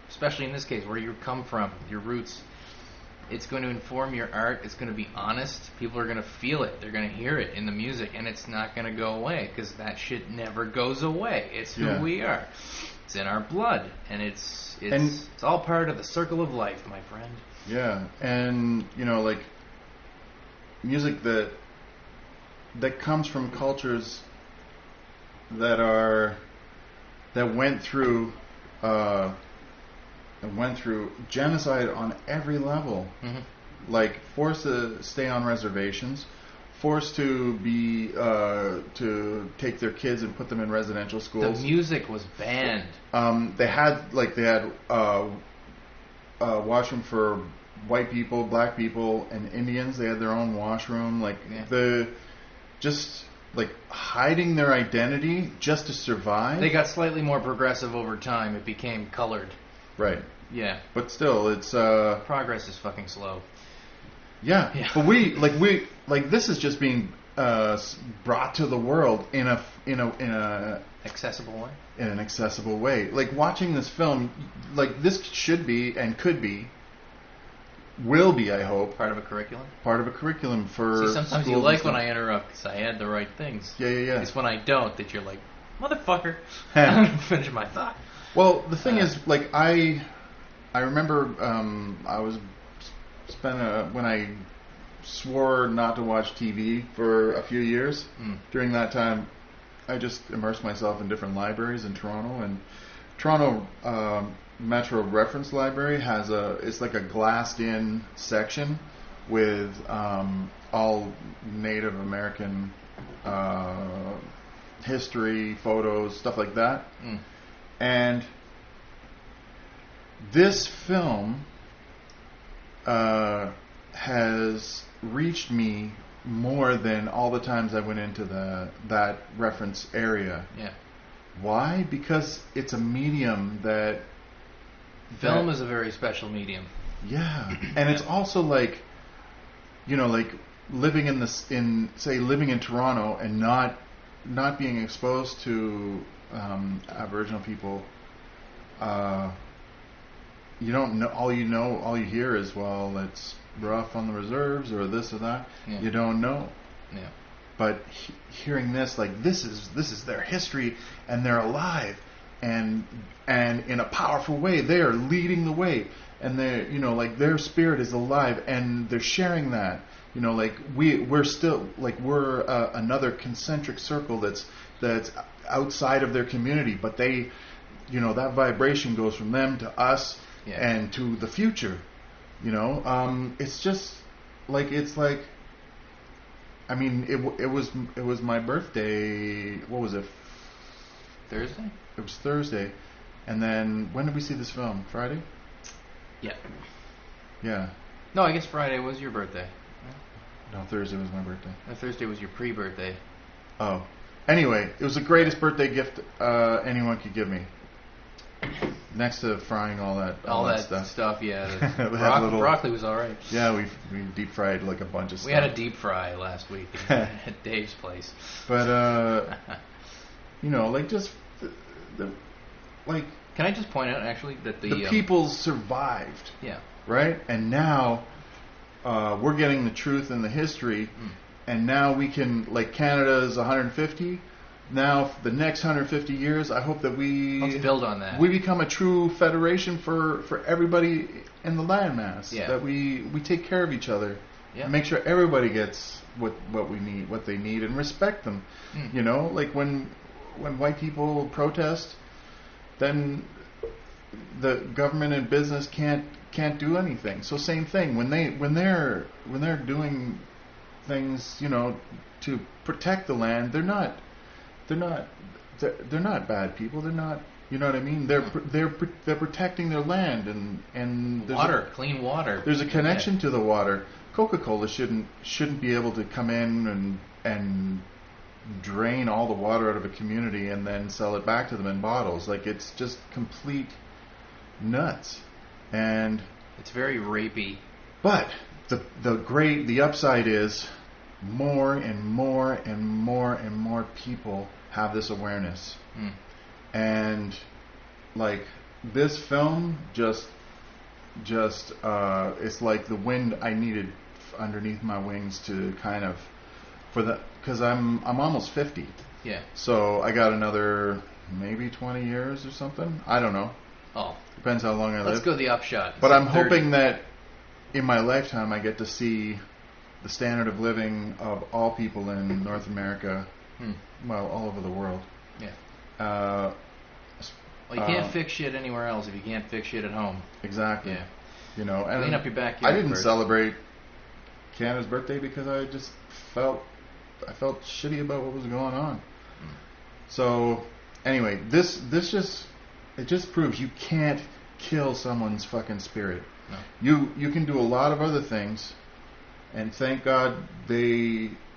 especially in this case where you come from, your roots, it's going to inform your art. It's going to be honest. People are going to feel it. They're going to hear it in the music, and it's not going to go away because that shit never goes away. It's who we are. It's in our blood, and it's all part of the circle of life, my friend. Yeah, and like music that comes from cultures that went through genocide on every level, like forced to stay on reservations, forced to be to take their kids and put them in residential schools. The music was banned. They had washroom for white people, black people, and Indians. They had their own washroom. Like hiding their identity just to survive. They got slightly more progressive over time. It became colored. Right. Yeah. But still, it's progress is fucking slow. Yeah. But this is just being brought to the world in a accessible way. In an accessible way. Like watching this film, like this should be and could be, will be, I hope, part of a curriculum. Part of a curriculum for. See, sometimes you like when I interrupt because I add the right things. Yeah. It's when I don't that you're like, motherfucker. I'm gonna finish my thought. Well, the thing is, like I remember I was when I swore not to watch TV for a few years. During that time, I just immersed myself in different libraries in Toronto, and Toronto Metro Reference Library has it's like a glassed-in section with all Native American history, photos, stuff like that. And this film has reached me more than all the times I went into that reference area. Yeah. Why? Because it's a medium that... Film is a very special medium. Yeah. And it's also like, like living living in Toronto and not being exposed to Aboriginal people. You don't know. All you hear is, well, it's rough on the reserves or this or that. Yeah. You don't know. Yeah. But hearing this, like, this is their history, and they're alive, and in a powerful way, they are leading the way, and they, like, their spirit is alive, and they're sharing that. Like we're still, like, we're another concentric circle that's outside of their community, but they, that vibration goes from them to us. Yeah. And to the future. It's just like, I mean, it was my birthday. What was it? Thursday? It was Thursday. And then when did we see this film? Friday? Yeah. Yeah. No, I guess Friday was your birthday. No, Thursday was my birthday. No, Thursday was your pre-birthday. Oh. Anyway, it was the greatest birthday gift anyone could give me. Next to frying all that stuff, yeah. Broccoli was all right. Yeah, we deep fried like a bunch of stuff. We had a deep fry last week at Dave's place. But like, just like. Can I just point out actually that the people survived? Yeah. Right, and now we're getting the truth and the history, and now we can, like, Canada is 150. Now, for the next 150 years, I hope that let's build on that. We become a true federation for everybody in the landmass. Yeah. That we take care of each other. Yeah. And make sure everybody gets what we need, what they need, and respect them. Like when white people protest, then the government and business can't do anything. So same thing when they're doing things, to protect the land, they're not bad people. They're not, you know what I mean? They're protecting their land and water, clean water. There's a connection to the water. Coca-Cola shouldn't be able to come in and drain all the water out of a community and then sell it back to them in bottles. Like, it's just complete nuts. And it's very rapey. But the upside is more and more and more and more people have this awareness. And like, this film just it's like the wind I needed underneath my wings to kind of, because I'm almost 50. Yeah. So I got another maybe 20 years or something. I don't know. Oh. Depends how long I live. Let's go the upshot. But I'm hoping that in my lifetime I get to see the standard of living of all people in North America, well, all over the world. Yeah. Well, you can't fix shit anywhere else if you can't fix shit at home. Exactly. Yeah. And clean up your backyard. I didn't first. celebrate Canada's birthday because I just felt shitty about what was going on. So anyway, this just proves you can't kill someone's fucking spirit. No. You can do a lot of other things, and thank God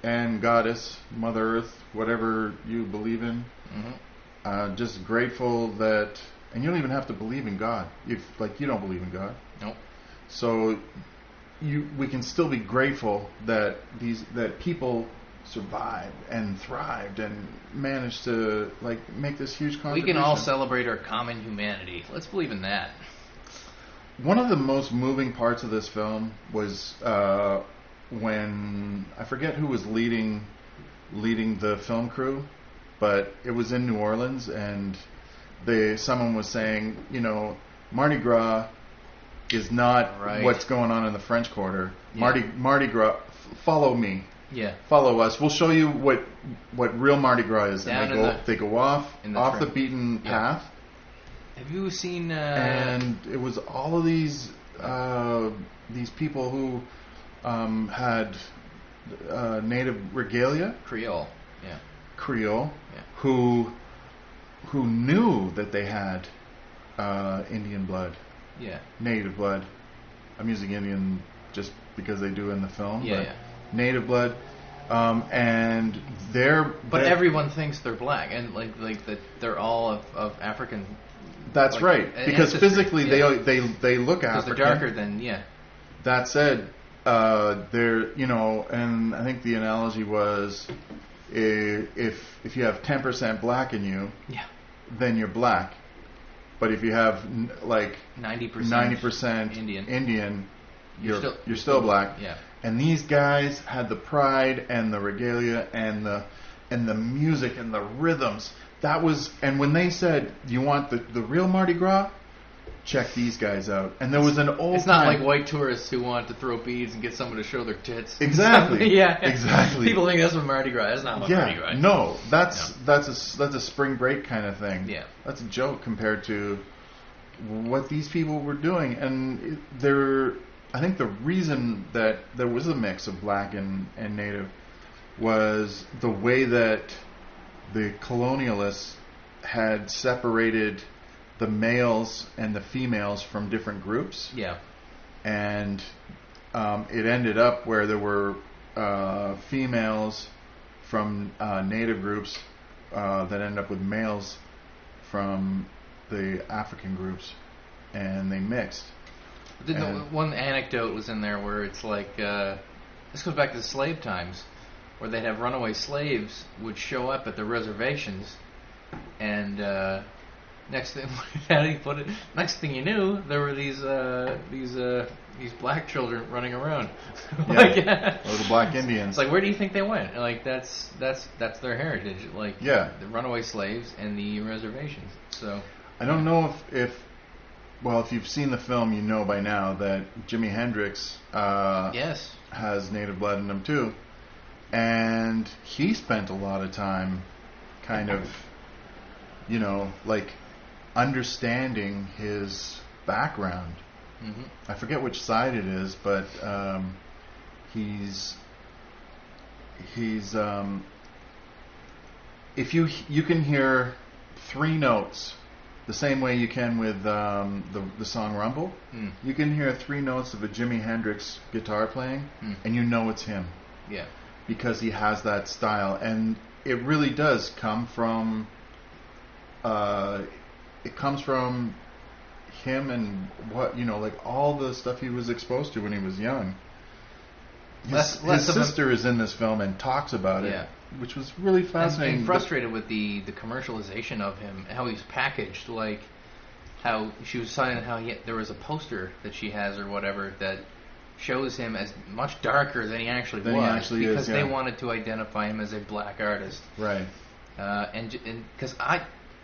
and Goddess, Mother Earth, whatever you believe in. Just grateful that, and you don't even have to believe in God if, like, you don't believe in God. Nope. So we can still be grateful that people survived and thrived and managed to, like, make this huge contribution. We can all celebrate our common humanity. Let's believe in that. One of the most moving parts of this film was when, I forget who was leading the film crew, but it was in New Orleans, and someone was saying, Mardi Gras is not what's going on in the French Quarter. Yeah. Mardi Gras, follow me. Yeah. Follow us. We'll show you what real Mardi Gras is. And they go off the beaten path. Have you seen? And it was all of these people who had native regalia. Creole. Yeah. Creole. Yeah. Who knew that they had Indian blood. Yeah. Native blood. I'm using Indian just because they do in the film. Yeah, but yeah. Native blood, and But everyone thinks they're black, and like that they're all of African. That's right, because physically they look African. They're darker than That said, they're and I think the analogy was, if you have 10% black in you, then you're black. But if you have like 90% Indian, you're still black. Yeah. And these guys had the pride and the regalia and the music and the rhythms. That was, and when they said, you want the real Mardi Gras, check these guys out. And there was an old. It's not like white tourists who want to throw beads and get someone to show their tits. Exactly. Exactly. People think that's what Mardi Gras is. That's not what Mardi Gras is. No, that's a spring break kind of thing. Yeah. That's a joke compared to what these people were doing. And I think the reason that there was a mix of black and native was the way that the colonialists had separated the males and the females from different groups. Yeah. And it ended up where there were females from native groups that ended up with males from the African groups, and they mixed. One anecdote was in there where it's like, this goes back to the slave times, where they'd have runaway slaves would show up at the reservations, and next thing, how do you put it? Next thing you knew, there were these black children running around. Or the black Indians. It's like, where do you think they went? Like that's their heritage. Like the runaway slaves and the reservations. So I don't know if you've seen the film, you know by now that Jimi Hendrix has native blood in him too. And he spent a lot of time kind of, like understanding his background. Mm-hmm. I forget which side it is, but he's if you can hear 3 notes the same way you can with the song Rumble. You can hear 3 notes of a Jimi Hendrix guitar playing, and you know it's him. Yeah. Because he has that style, and it really does come from. It comes from him and like all the stuff he was exposed to when he was young. His sister is in this film and talks about it, which was really fascinating. And frustrated with the commercialization of him, how he was packaged, like how she was saying how there was a poster that she has or whatever that shows him as much darker than he actually was, because they wanted to identify him as a black artist, right? And because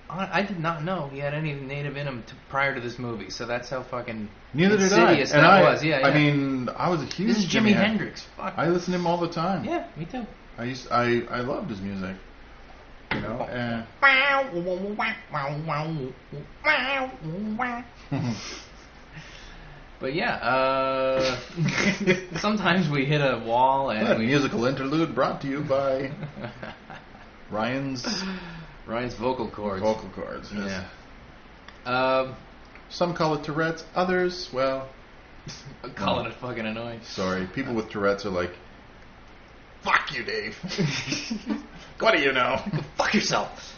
I did not know he had any native in him prior to this movie, so that's how fucking insidious that was. Yeah, I mean, I was a huge. This is Jimi Hendrix. Fuck. I listened to him all the time. Yeah, me too. I loved his music. But yeah, sometimes we hit a wall and musical interlude brought to you by Ryan's vocal cords. Vocal cords, yes. Yeah. Some call it Tourette's, others, well... calling it fucking annoying. Sorry, people with Tourette's are like, fuck you, Dave. What do you know? Fuck yourself.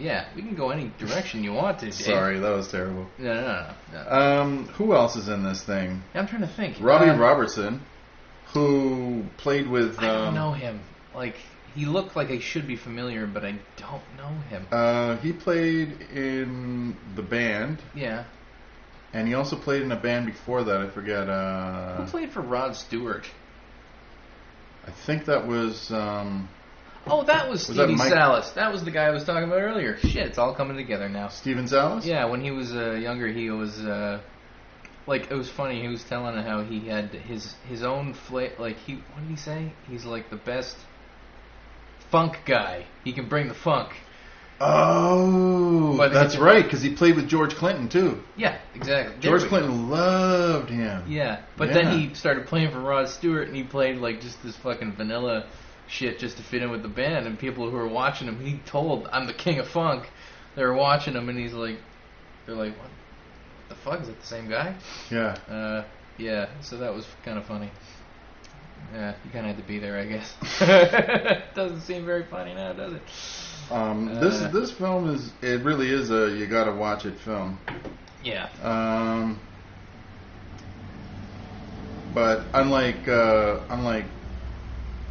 Yeah, we can go any direction you want to, Dave. Sorry, that was terrible. No. Who else is in this thing? I'm trying to think. Robbie Robertson, who played with... I don't know him. Like, he looked like I should be familiar, but I don't know him. He played in the band. Yeah. And he also played in a band before that, I forget. Who played for Rod Stewart? I think that was... Oh, that was Stevie Salas. That was the guy I was talking about earlier. Shit, it's all coming together now. Steven Salas? Yeah, when he was younger, he was... it was funny. He was telling how he had his own what did he say? He's like the best funk guy. He can bring the funk. Oh, that's right, because he played with George Clinton too. Yeah, exactly. George Clinton loved him. Yeah, but then he started playing for Rod Stewart, and he played like just this fucking vanilla shit just to fit in with the band. And people who were watching him, he told, "I'm the king of funk." They were watching him, and he's like, They're like, what the fuck? Is it the same guy? Yeah. Yeah, so that was kind of funny. Yeah, you kind of had to be there, I guess. Doesn't seem very funny now, does it? This film really is a you gotta watch it film. Yeah. But unlike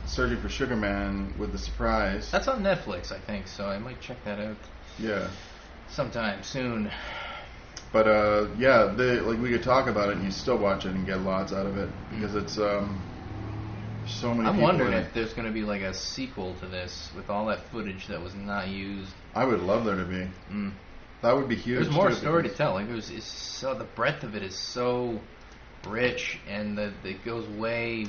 Searching for Sugar Man with the surprise. That's on Netflix, I think, so I might check that out. Yeah. Sometime soon. But we could talk about it and you still watch it and get lots out of it because it's so many. I'm wondering if there's going to be like a sequel to this with all that footage that was not used. I would love there to be. That would be huge. There's more story to tell. Like the breadth of it is so rich, and it goes way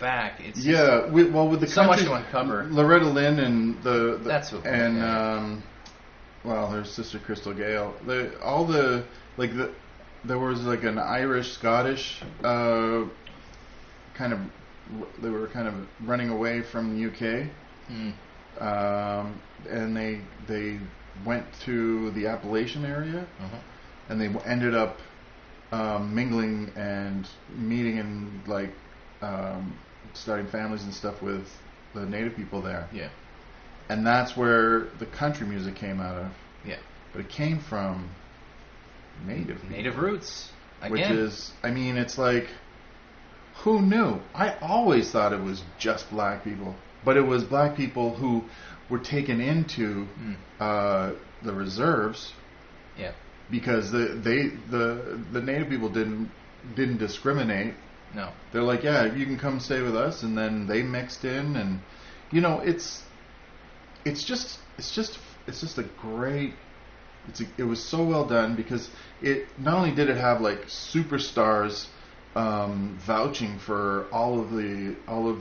back. It's with the so much to uncover. Loretta Lynn and that's what her sister Crystal Gale. There was like an Irish Scottish kind of. They were kind of running away from the UK, and they went to the Appalachian area, and they ended up mingling and meeting and starting families and stuff with the native people there. Yeah, and that's where the country music came out of. Yeah, but it came from native roots. Again. Which is, I mean, it's like. Who knew? I always thought it was just black people, but it was black people who were taken into the reserves. Yeah. Because the native people didn't discriminate. No. They're like, yeah, you can come stay with us, and then they mixed in, and it's just a great. It was so well done because it not only did it have like superstars. Vouching for all of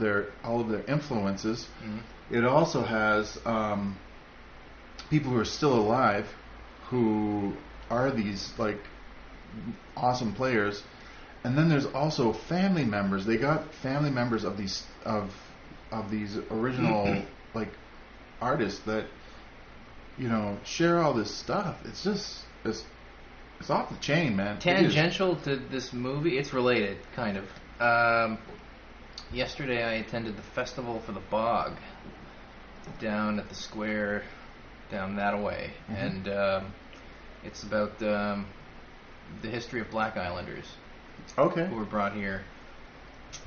their influences. It also has people who are still alive who are these like awesome players, and then there's also family members. They got family members of these original like artists that share all this stuff. It's just it's off the chain, man. Tangential to this movie, it's related, kind of. Yesterday I attended the Festival for the Bog down at the square down that way, and it's about the history of Black Islanders. Okay. Who were brought here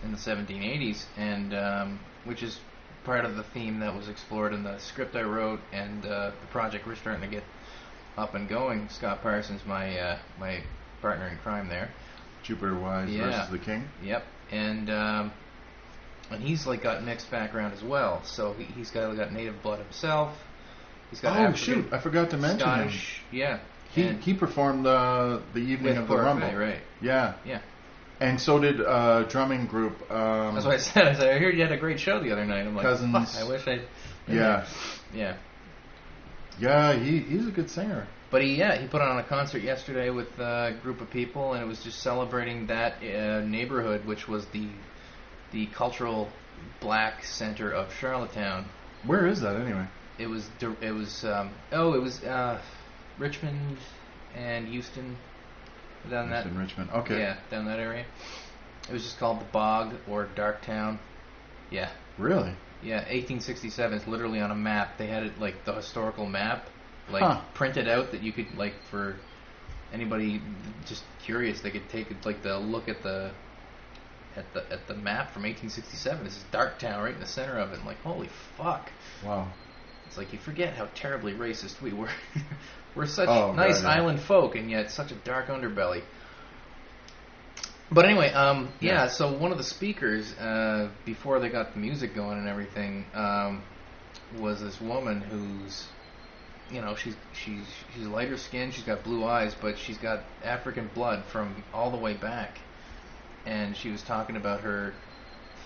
in the 1780s, and which is part of the theme that was explored in the script I wrote and the project we're starting to get up and going. Scott Parsons, my partner in crime there. Jupiter Wise versus the King. Yep, and he's like got mixed background as well. So he's got native blood himself. He's got African, I forgot to mention Scottish, him. Yeah, he performed the evening of the Rumble. Right. Yeah. Yeah. And so did drumming group. That's what I said. I heard you had a great show the other night. I'm like, Cousins. fuck, I wish I. Yeah. Yeah. Yeah, he's a good singer. But he put on a concert yesterday with a group of people, and it was just celebrating that neighborhood, which was the cultural black center of Charlottetown. Where is that anyway? It was Richmond and Houston. Down Richmond. Okay. Yeah, down that area. It was just called the Bog or Darktown. Yeah. Really? Yeah, 1867 is literally on a map. They had it like the historical map, printed out that you could like for anybody just curious, they could take like the look at the map from 1867. This is Darktown right in the center of it. I'm like, holy fuck! Wow. It's like you forget how terribly racist we were. We're such nice island folk, and yet such a dark underbelly. But anyway, so one of the speakers, before they got the music going and everything, was this woman who's, she's lighter skinned, she's got blue eyes, but she's got African blood from all the way back. And she was talking about her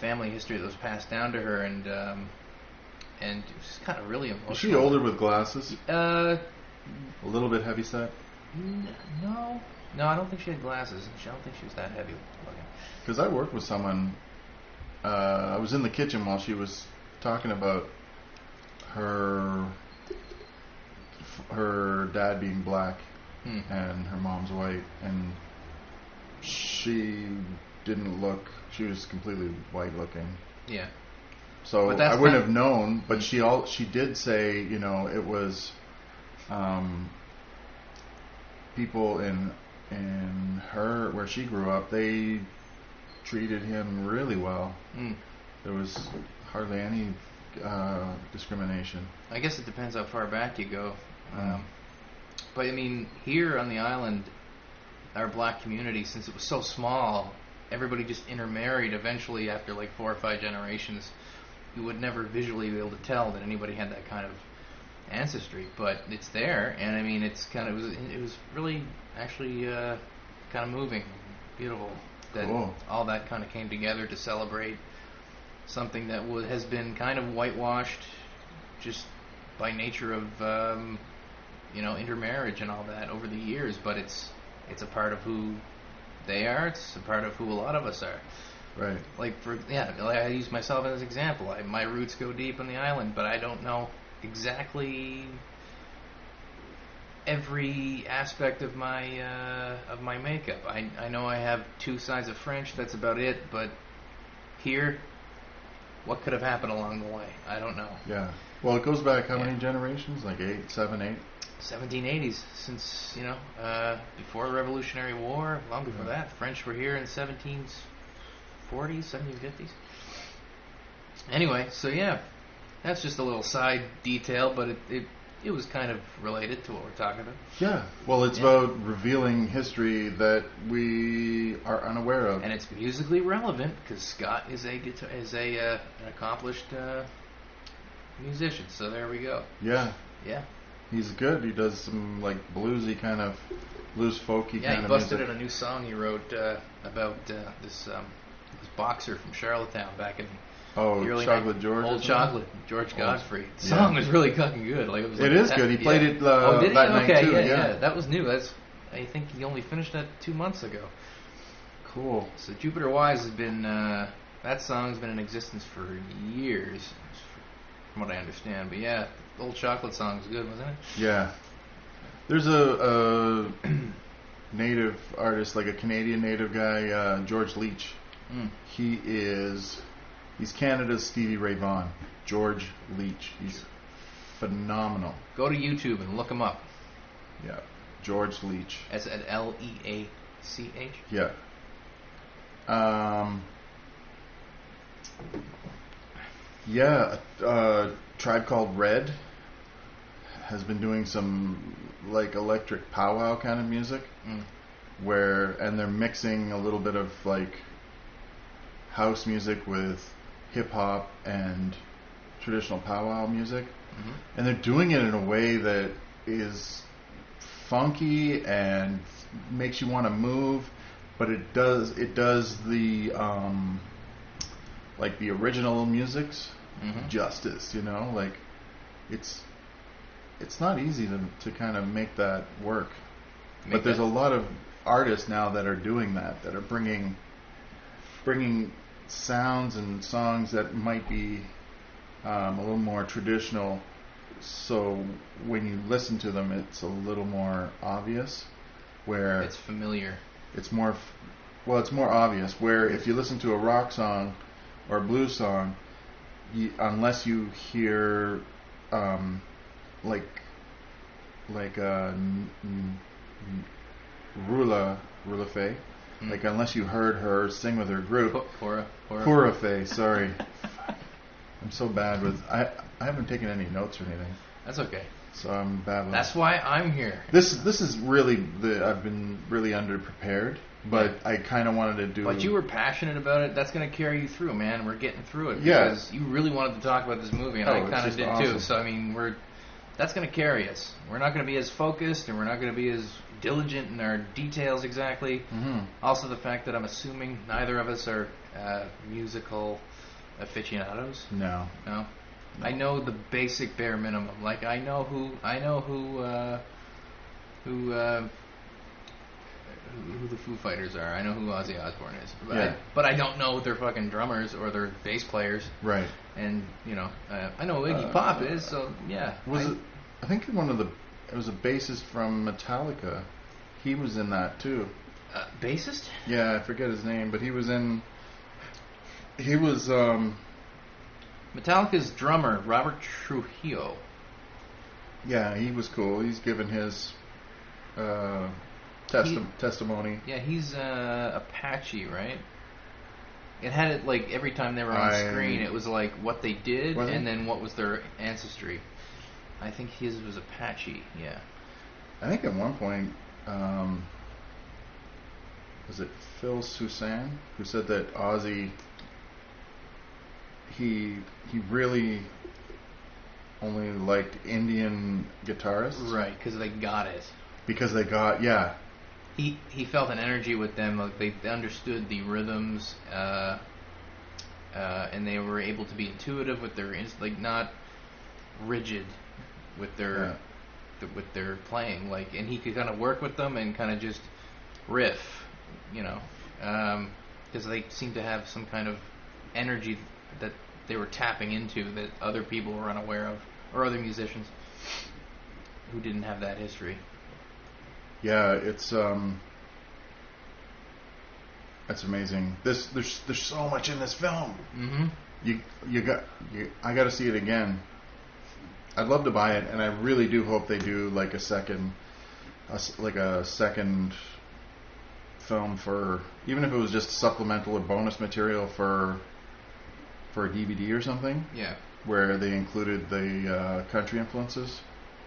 family history that was passed down to her, and it was kind of really emotional. Was she older with glasses? A little bit heavyset? No, I don't think she had glasses. I don't think she was that heavy looking. Because I worked with someone. I was in the kitchen while she was talking about her dad being black, and her mom's white, and she didn't look. She was completely white looking. Yeah. So I wouldn't have known, but she did say, you know, it was people in her where she grew up, they treated him really well. There was hardly any discrimination. I guess it depends how far back you go. But I mean, here on the island, our black community, since it was so small, everybody just intermarried eventually after like 4 or 5 generations. You would never visually be able to tell that anybody had that kind of ancestry, but it's there, and I mean, it was really actually kind of moving, beautiful that all that kind of came together to celebrate something that has been kind of whitewashed just by nature of intermarriage and all that over the years, but it's a part of who they are. It's a part of who a lot of us are. Right. Like I use myself as an example. My roots go deep on the island, but I don't know exactly every aspect of my makeup. I know I have 2 sides of French. That's about it. But here, what could have happened along the way? I don't know. Yeah. Well, it goes back how many generations? Like 7, 8. 1780s, since before the Revolutionary War, long before that. French were here in the 1740s, 1750s. Anyway, so yeah, that's just a little side detail, but it was kind of related to what we're talking about. Yeah, well, it's about revealing history that we are unaware of, and it's musically relevant because Scott is an accomplished musician. So there we go. Yeah. Yeah. He's good. He does some like bluesy kind of blues folky kind of music. Yeah, he busted in a new song he wrote about this boxer from Charlottetown back in the early Chocolate George. Old Chocolate, George Godfrey. The song was really fucking good. Like it is good. He played it that night too. Yeah, that was new. I think he only finished that 2 months ago. Cool. So Jupiter Wise has been that song's been in existence for years, from what I understand. But yeah, the Old Chocolate song was good, wasn't it? Yeah. There's a native artist, like a Canadian native guy, George Leach. He's Canada's Stevie Ray Vaughan. George Leach. He's phenomenal. Go to YouTube and look him up. Yeah. George Leach. Leach? Yeah. Tribe Called Red has been doing some like electric powwow kind of music, and they're mixing a little bit of like house music with hip hop and traditional powwow music, and they're doing it in a way that is funky and makes you want to move, but it does the like the original music's justice, you know, like it's not easy to kind of make that work. But there's a lot of artists now that are doing that are bringing sounds and songs that might be a little more traditional, so when you listen to them it's a little more obvious, where it's familiar. It's more obvious, where if you listen to a rock song or a blues song, unless you hear like Rula Faye, like unless you heard her sing with her group, Pura Faye, sorry. I'm so bad with I haven't taken any notes or anything. That's okay. So I'm bad with. That's why I'm here. This is really I've been really underprepared, but I kind of wanted to do. But you were passionate about it. That's going to carry you through, man. We're getting through it because you really wanted to talk about this movie, and I kind of did awesome too. So I mean, that's going to carry us. We're not going to be as focused, and we're not going to be as diligent in our details exactly. Also, the fact that I'm assuming neither of us are musical aficionados. No. I know the basic bare minimum. Like I know who the Foo Fighters are. I know who Ozzy Osbourne is. But I don't know their fucking drummers or their bass players. Right. And I know who Iggy Pop is. So yeah. I think one of the It was a bassist from Metallica. He was in that too. Bassist? Yeah, I forget his name, but he was in. He was Metallica's drummer, Robert Trujillo. Yeah, he was cool. He's given his testimony. Yeah, he's Apache, right? It had it like every time they were on screen, it was like what they did and then what was their ancestry. I think his was Apache. Yeah. I think at one point, was it Phil Susan who said that Ozzy, he really only liked Indian guitarists, right? Because they got it. Because they got He felt an energy with them, like they understood the rhythms, and they were able to be intuitive with their like not rigid with their playing, like, and he could kind of work with them and kind of just riff, because they seemed to have some kind of energy that they were tapping into that other people were unaware of, or other musicians who didn't have that history. Yeah, it's amazing. There's so much in this film. Mm-hmm. I got to see it again. I'd love to buy it, and I really do hope they do like a second film for, even if it was just supplemental or bonus material for a DVD or something. Yeah. Where they included the country influences.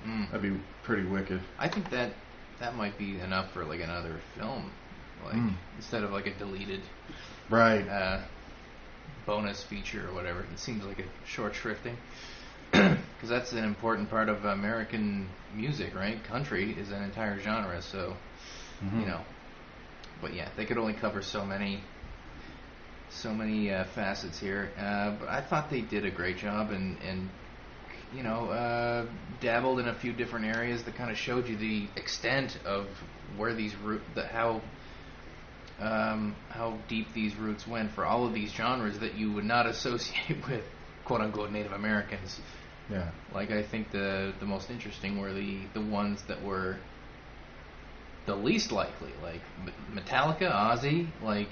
That'd be pretty wicked. I think that might be enough for like another film, like instead of like a deleted bonus feature or whatever. It seems like a short shrifting, because that's an important part of American music, right? Country is an entire genre, so but yeah, they could only cover so many facets here. But I thought they did a great job and dabbled in a few different areas that kind of showed you the extent of where these how deep these roots went for all of these genres that you would not associate with quote unquote Native Americans. Yeah. Like, I think the most interesting were the ones that were the least likely, like Metallica, Ozzy, like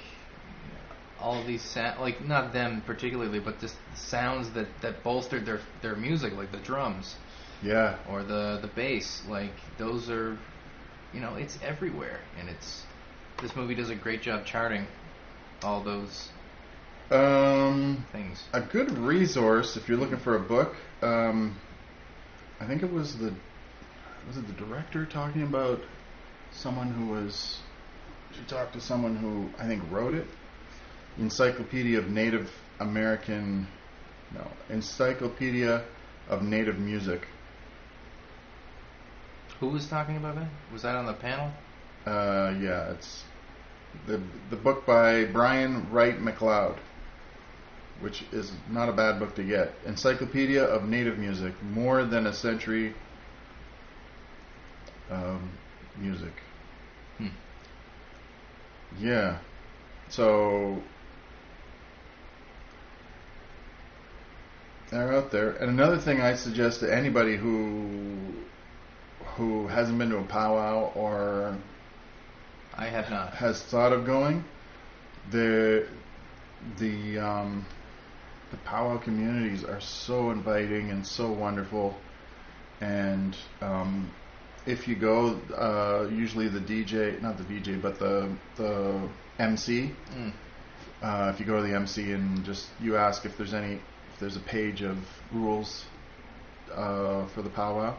all of these like not them particularly, but just sounds that bolstered their music, like the drums, or the bass. Like, those are, it's everywhere, and this movie does a great job charting all those things. A good resource if you're looking for a book. I think it was the director talking about someone she talked to someone who I think wrote it. Encyclopedia of Native Music. Who was talking about that? Was that on the panel? Yeah, it's the book by Brian Wright McLeod, which is not a bad book to get. Encyclopedia of Native Music, more than a century of music. Yeah, so they're out there. And another thing I suggest to anybody who hasn't been to a powwow or I have not has thought of going, the powwow communities are so inviting and so wonderful, and if you go, usually the MC, if you go to the MC and just you ask if there's a page of rules for the powwow,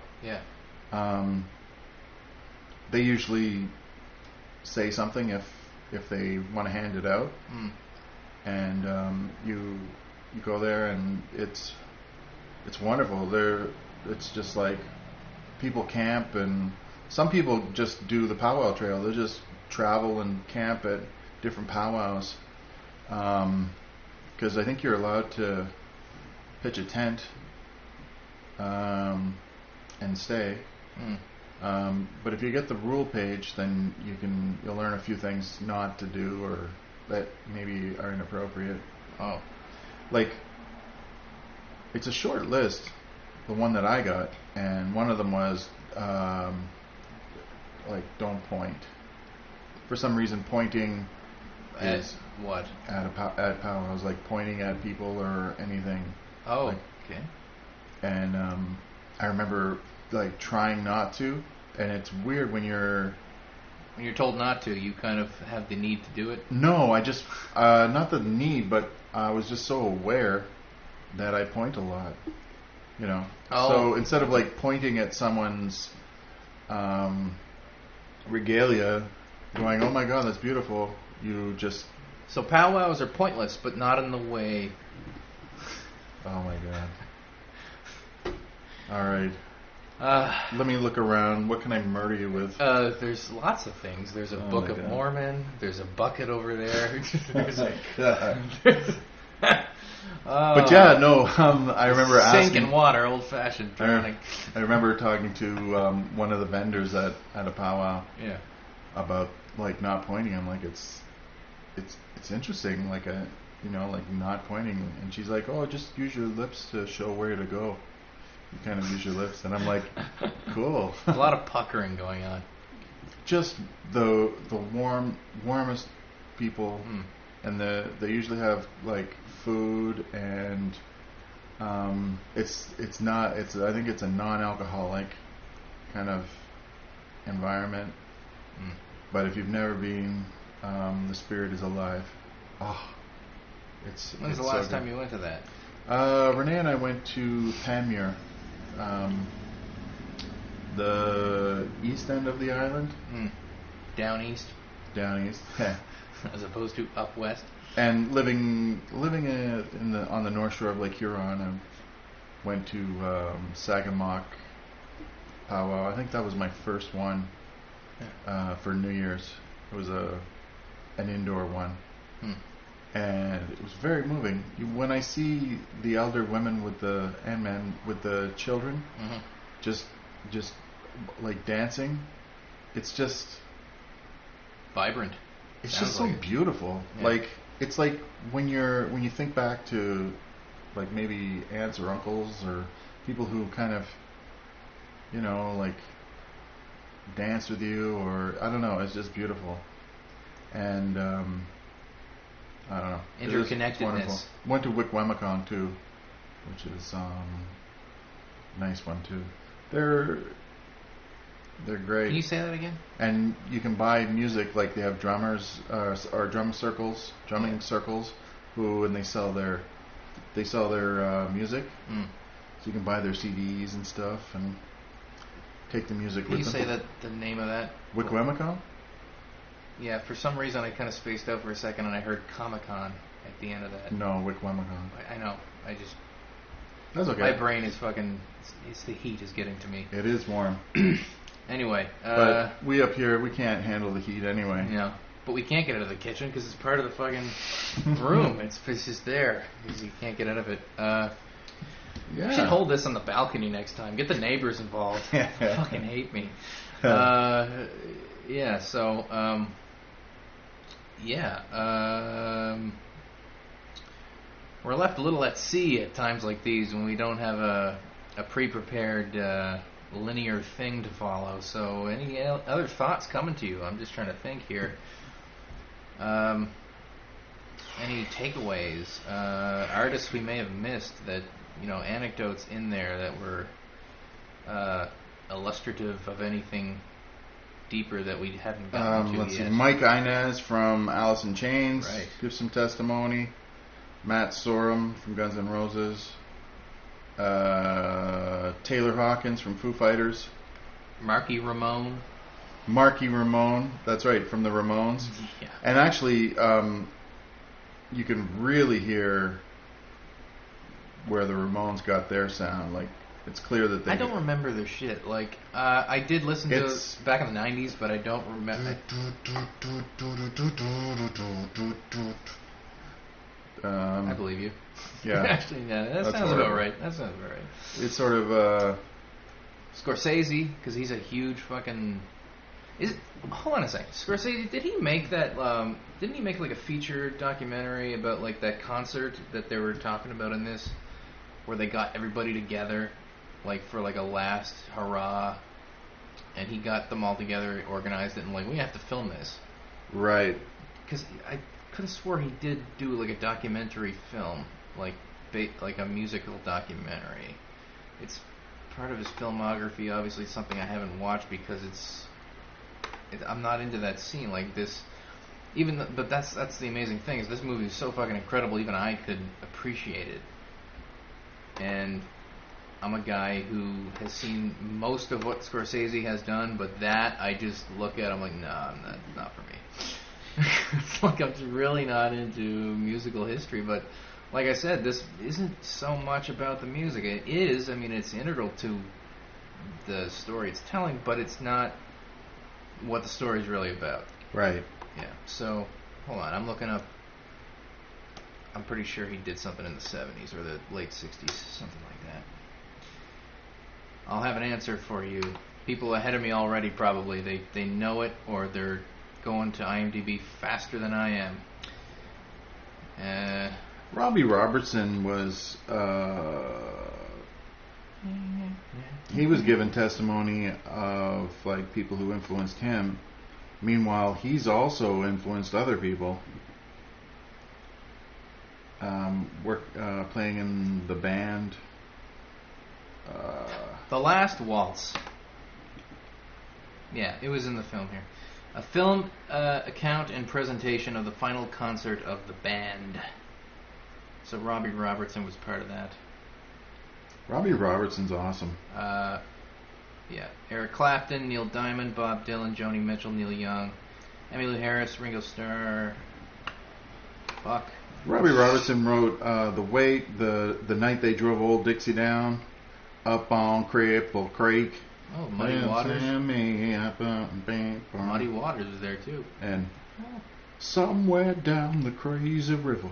they usually say something if they want to hand it out, and you go there and it's wonderful. It's just like people camp, and some people just do the powwow trail. They just travel and camp at different powwows, because I think you're allowed to pitch a tent and stay. But if you get the rule page, then you'll learn a few things not to do or that maybe are inappropriate. Oh, like, it's a short list. the one that I got, and one of them was like don't point. For some reason, pointing is what at power. I was like pointing at people or anything. Oh, like, okay. And I remember like trying not to, and it's weird when you're told not to. You kind of have the need to do it. No, I just not the need, but I was just so aware that I point a lot. You know. Oh. So instead of like pointing at someone's regalia, going, "Oh my God, that's beautiful," you just. So powwows are pointless, but not in the way. Oh my God. All right. Let me look around. What can I murder you with? There's lots of things. There's a Book of Mormon. There's a bucket over there. There's but yeah, no. I remember asking. Sink in water, old-fashioned drowning. I remember talking to one of the vendors at a powwow. Yeah. About like not pointing. I'm like, it's interesting. Like like not pointing. And she's like, oh, just use your lips to show where to go. You kind of use your lips, and I'm like, cool. A lot of puckering going on. Just the warmest people, and they usually have like food, and I think it's a non-alcoholic kind of environment. But if you've never been, the spirit is alive. Oh, When's the last time you went to that? Renee and I went to Panmure. The east end of the island. Down east. As opposed to up west. And living on the north shore of Lake Huron, I went to Sagamok powwow. I think that was my first one for New Year's. It was an indoor one. And it was very moving. When I see the elder women and men with the children, just like dancing, it's just vibrant. It's just so beautiful. Yeah. Like it's like when you think back to like maybe aunts or uncles or people who kind of like dance with you, or I don't know. It's just beautiful, and I don't know. Interconnectedness. Went to Wickwemicon too, which is nice one too. They're great. Can you say that again? And you can buy music, like they have drummers or drumming circles, who and they sell their music. So you can buy their CDs and stuff and take the music with them. Can you say the name of that? Wickwemicon? Yeah, for some reason I kind of spaced out for a second and I heard Comic-Con at the end of that. No, Wickwemicon. I know. That's okay. My brain is fucking... It's the heat is getting to me. It is warm. Anyway. But we up here, we can't handle the heat anyway. Yeah. But we can't get out of the kitchen because it's part of the fucking room. It's just there. You can't get out of it. Yeah. We should hold this on the balcony next time. Get the neighbors involved. They fucking hate me. Yeah, so... we're left a little at sea at times like these when we don't have a pre-prepared linear thing to follow. So any other thoughts coming to you? I'm just trying to think here. Any takeaways? Artists we may have missed that, anecdotes in there that were illustrative of anything deeper that we haven't gotten to let's yet. See. Mike Inez from Alice in Chains right. gives some testimony. Matt Sorum from Guns N' Roses. Taylor Hawkins from Foo Fighters. Marky Ramone, that's right, from the Ramones. Yeah. And actually, you can really hear where the Ramones got their sound. Like, it's clear that they... I don't remember their shit. Like, I did listen to it back in the 90s, but I don't remember... I believe you. Yeah. Actually, yeah, that sounds about right. It's sort of... Scorsese, because he's a huge fucking... Hold on a second. Scorsese, did he make that... didn't he make like a feature documentary about like that concert that they were talking about in this, where they got everybody together like for like a last hurrah, and he got them all together, organized it, and like, we have to film this. Right. Because I could have swore he did do like a documentary film, like a musical documentary. It's part of his filmography. Obviously, it's something I haven't watched because I'm not into that scene like this. But that's the amazing thing is this movie is so fucking incredible. Even I could appreciate it. And I'm a guy who has seen most of what Scorsese has done, but that I just look at. I'm like, nah, not for me. It's like I'm just really not into musical history. But like I said, this isn't so much about the music. It is. I mean, it's integral to the story it's telling, but it's not what the story is really about. Right. Yeah. So, hold on. I'm looking up. I'm pretty sure he did something in the 70s or the late 60s, something like that. I'll have an answer for you. People ahead of me already probably. They know it, or they're going to IMDb faster than I am. Robbie Robertson was... he was given testimony of like people who influenced him. Meanwhile, he's also influenced other people. Playing in the band. The Last Waltz. Yeah, it was in the film here. A film account and presentation of the final concert of the band. So Robbie Robertson was part of that. Robbie Robertson's awesome. Yeah, Eric Clapton, Neil Diamond, Bob Dylan, Joni Mitchell, Neil Young, Emmylou Harris, Ringo Starr. Fuck. Robbie Robertson wrote the night they drove Old Dixie down, up on Cripple Creek. Oh, Muddy Waters. Muddy Waters was there too. And somewhere down the crazy river.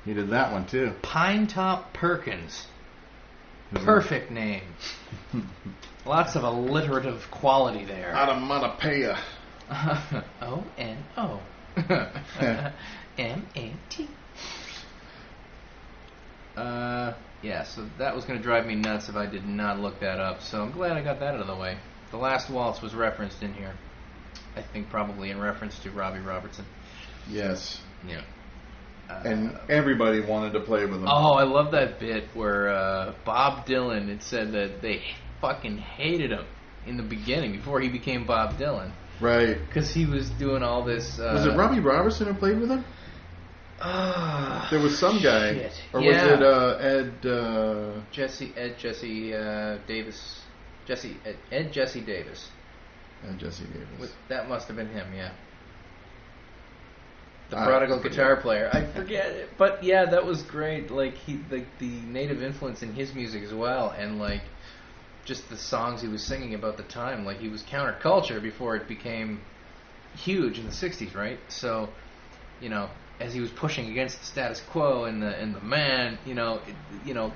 He did that one too. Pinetop Perkins. Perfect name. Lots of alliterative quality there. Out of Montapaya. O-N-O. M-A-T. Yeah, so that was going to drive me nuts if I did not look that up. So I'm glad I got that out of the way. The Last Waltz was referenced in here. I think probably in reference to Robbie Robertson. Yes. Yeah. And everybody wanted to play with him. Oh, I love that bit where Bob Dylan, it said that they fucking hated him in the beginning before he became Bob Dylan. Right. Because he was doing all this... was it Robbie Robertson who played with him? There was some guy. Shit. Or yeah. was it Ed... Jesse Davis. Ed Jesse Davis. That must have been him, yeah. The prodigal guitar player. I forget it. But yeah, that was great. Like the native influence in his music as well, and like just the songs he was singing about the time. Like he was counterculture before it became huge in the 60s, right? So, you know, as he was pushing against the status quo and the man,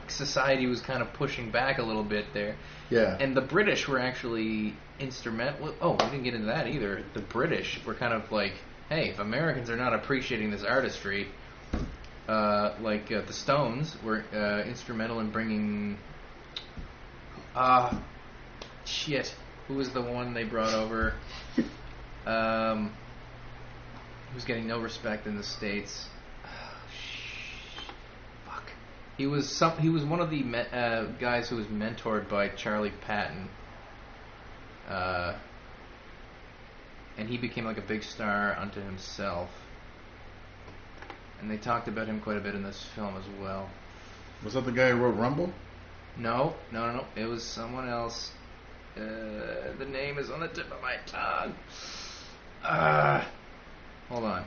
society was kind of pushing back a little bit there. Yeah. And the British were actually instrumental. Oh, we didn't get into that either. The British were kind of like, hey, if Americans are not appreciating this artistry, the Stones were instrumental in bringing... Who was the one they brought over? Who's getting no respect in the States? Fuck. He was one of the guys who was mentored by Charlie Patton. And he became like a big star unto himself. And they talked about him quite a bit in this film as well. Was that the guy who wrote Rumble? No. It was someone else. The name is on the tip of my tongue. Hold on.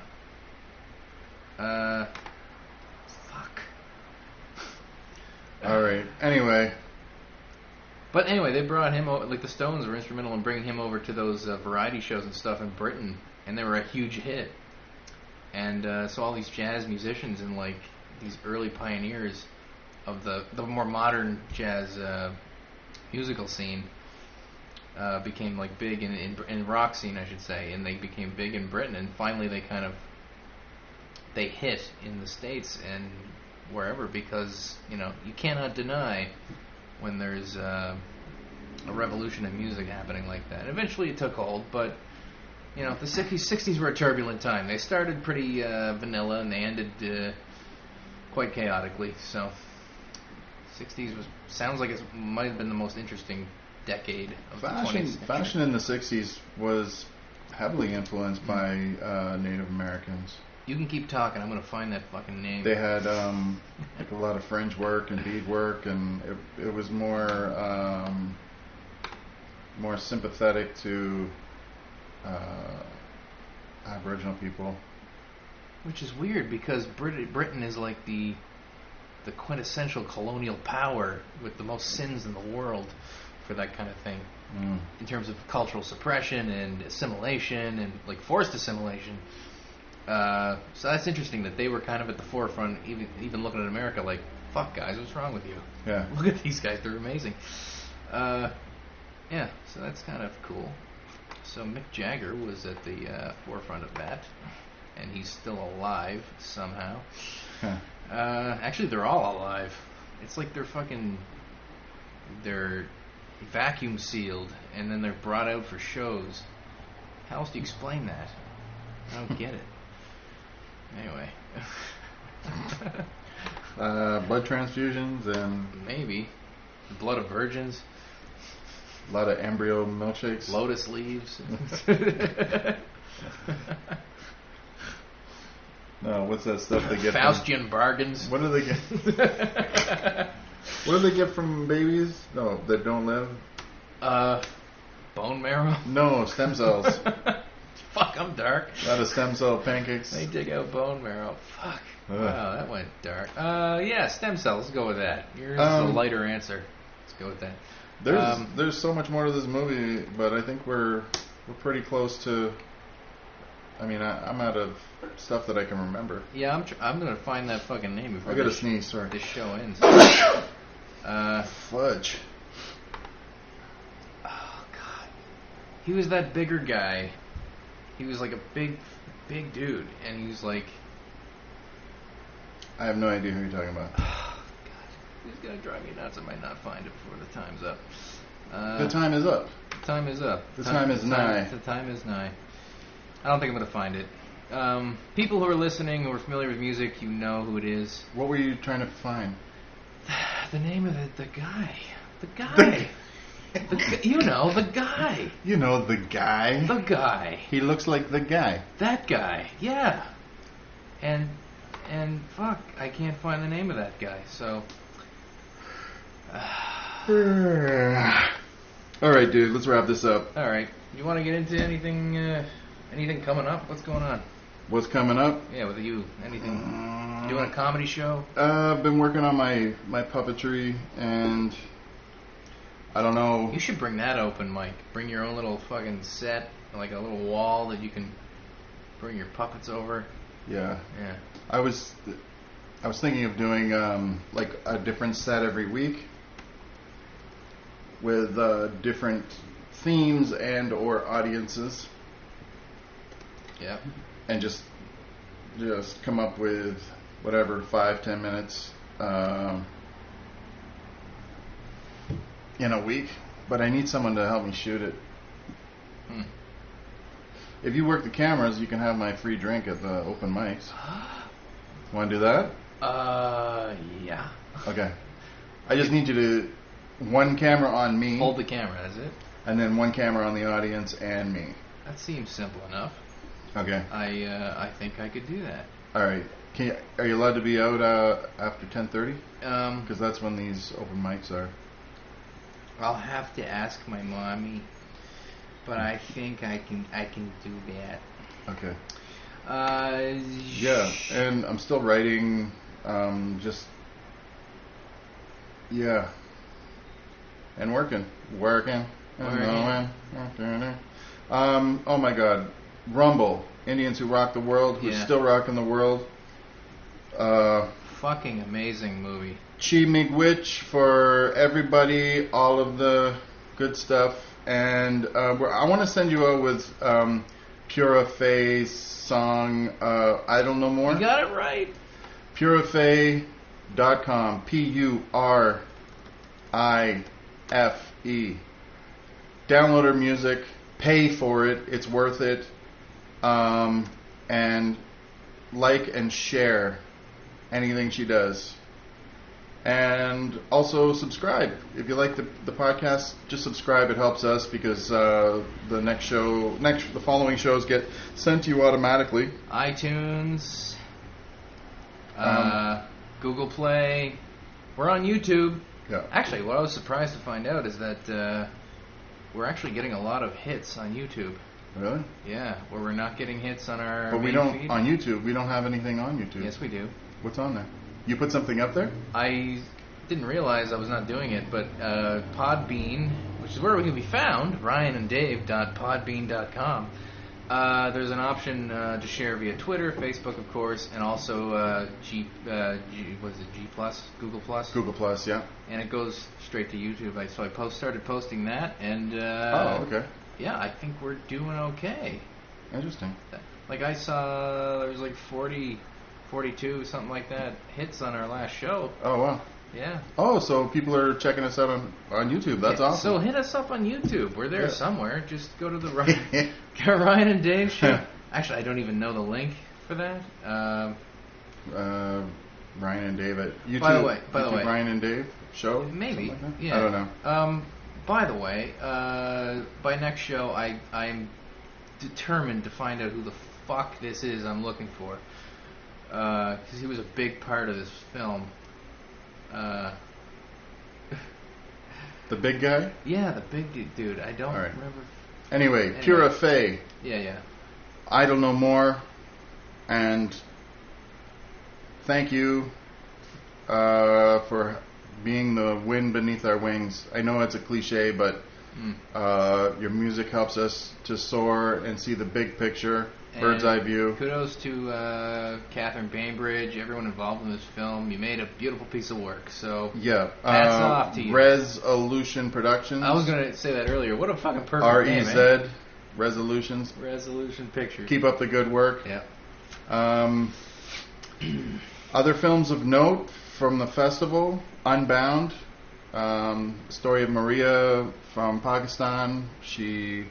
Fuck. Alright, anyway. But anyway, they brought him over, like the Stones were instrumental in bringing him over to those variety shows and stuff in Britain, and they were a huge hit. And so all these jazz musicians and like these early pioneers of the more modern jazz musical scene became like big in rock scene, I should say, and they became big in Britain, and finally they hit in the States, and wherever, because you cannot deny when there's a revolution in music happening like that. Eventually it took hold, but the 60s were a turbulent time. They started pretty vanilla and they ended quite chaotically. So 60s sounds like it might have been the most interesting decade of the 20th. Fashion in the 60s was heavily influenced by Native Americans. You can keep talking. I'm going to find that fucking name. They had like a lot of fringe work and bead work, and it was more sympathetic to Aboriginal people. Which is weird, because Britain is like the quintessential colonial power with the most sins in the world for that kind of thing. In terms of cultural suppression and assimilation and like forced assimilation. So that's interesting that they were kind of at the forefront, even looking at America like, fuck guys, what's wrong with you? Yeah. Look at these guys, they're amazing. Yeah, so that's kind of cool. So Mick Jagger was at the forefront of that, and he's still alive somehow. Huh. Actually, they're all alive. It's like they're vacuum sealed, and then they're brought out for shows. How else do you explain that? I don't get it. Anyway. Blood transfusions and... Maybe. The blood of virgins. A lot of embryo milkshakes. Lotus leaves. No, what's that stuff they get Faustian bargains. What do they get? What do they get from babies? No, that don't live? Bone marrow? No, stem cells. Fuck, I'm dark. A lot of stem cell pancakes. They dig out bone marrow. Fuck. Wow, that went dark. Yeah, stem cells. Let's go with that. Yours is a lighter answer. Let's go with that. There's so much more to this movie, but I think we're pretty close to... I mean, I'm out of stuff that I can remember. Yeah, I'm gonna find that fucking name before I gotta sneeze, sorry. This show ends. Fudge. Oh, God. He was that bigger guy. He was like a big dude, and he was like... I have no idea who you're talking about. Oh, God. He's gonna drive me nuts. I might not find it before the time's up. The time is up. The time is up. The time is nigh. The time is nigh. I don't think I'm going to find it. People who are listening, who are familiar with music, you know who it is. What were you trying to find? The name of it, the guy. The guy. You know, the guy. You know, the guy. The guy. He looks like the guy. That guy, yeah. And fuck, I can't find the name of that guy, so... Alright, dude, let's wrap this up. Alright. You want to get into anything... anything coming up? What's going on? What's coming up? Yeah, with you. Anything? Doing a comedy show? I've been working on my puppetry, and I don't know. You should bring that open, Mike. Bring your own little fucking set, like a little wall that you can bring your puppets over. Yeah. Yeah. I was thinking of doing like a different set every week with different themes and or audiences. Yeah. And just come up with whatever 5-10 minutes in a week. But I need someone to help me shoot it. If you work the cameras, you can have my free drink at the open mics. Want to do that? Yeah. Okay. I just need you to one camera on me. Hold the camera, is it? And then one camera on the audience and me. That seems simple enough. Okay. I think I could do that. All right. Are you allowed to be out after 10:30? Because that's when these open mics are. I'll have to ask my mommy, but I think I can do that. Okay. Yeah, and I'm still writing. And working. Oh my God. Rumble, Indians who rock the world, who's still rocking the world. Fucking amazing movie. Chi Miigwech for everybody, all of the good stuff, and I want to send you out with Pura Fay's song. I Don't Know More. You got it right. Pura Fay, PURIFE. Download her music, pay for it, it's worth it, and like and share anything she does. And also subscribe. If you like the podcast, just subscribe. It helps us because the following shows get sent to you automatically. iTunes, Google Play. We're on YouTube. Yeah. Actually, what I was surprised to find out is that we're actually getting a lot of hits on YouTube. Really? Yeah, where we're not getting hits on our But we main don't feed. on YouTube. We don't have anything on YouTube. Yes, we do. What's on there? You put something up there? I didn't realize I was not doing it, but Podbean, which is where we can be found, ryananddave.podbean.com. There's an option to share via Twitter, Facebook, of course, and also G Plus, Google Plus. Google Plus, yeah. And it goes straight to YouTube. So I started posting that, and okay. Yeah, I think we're doing okay. Interesting. Like I saw, there was like 40, 42, something like that, hits on our last show. Oh wow. Yeah. Oh, so people are checking us out on YouTube. That's awesome. So hit us up on YouTube. We're there somewhere. Just go to the Ryan and Dave show. Actually, I don't even know the link for that. Ryan and Dave at YouTube. By the way, Ryan and Dave show. Maybe. Like Yeah. I don't know. By the way, by next show, I'm determined to find out who the fuck this is I'm looking for. Because he was a big part of this film. The big guy? Yeah, the big dude. I don't remember. Anyway, PURIFE. Yeah. I don't know more. And thank you for being the wind beneath our wings. I know it's a cliche, but your music helps us to soar and see the big picture. Bird's eye view. Kudos to Catherine Bainbridge, everyone involved in this film. You made a beautiful piece of work. So yeah, hats off to you. Resolution Productions. I was going to say that earlier. What a fucking perfect name, REZ Resolutions. Resolution Pictures. Keep up the good work. Yeah. Other films of note from the festival: Unbound, story of Maria from Pakistan. She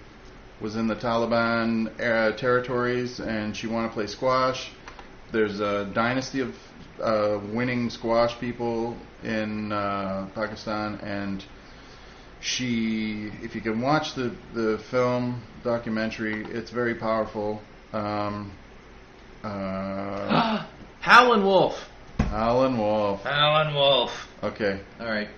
was in the Taliban territories, and she wanted to play squash. There's a dynasty of winning squash people in Pakistan, and she, if you can watch the film documentary, it's very powerful. Howlin' Wolf. Howlin' Wolf. Howlin' Wolf. Okay. All right.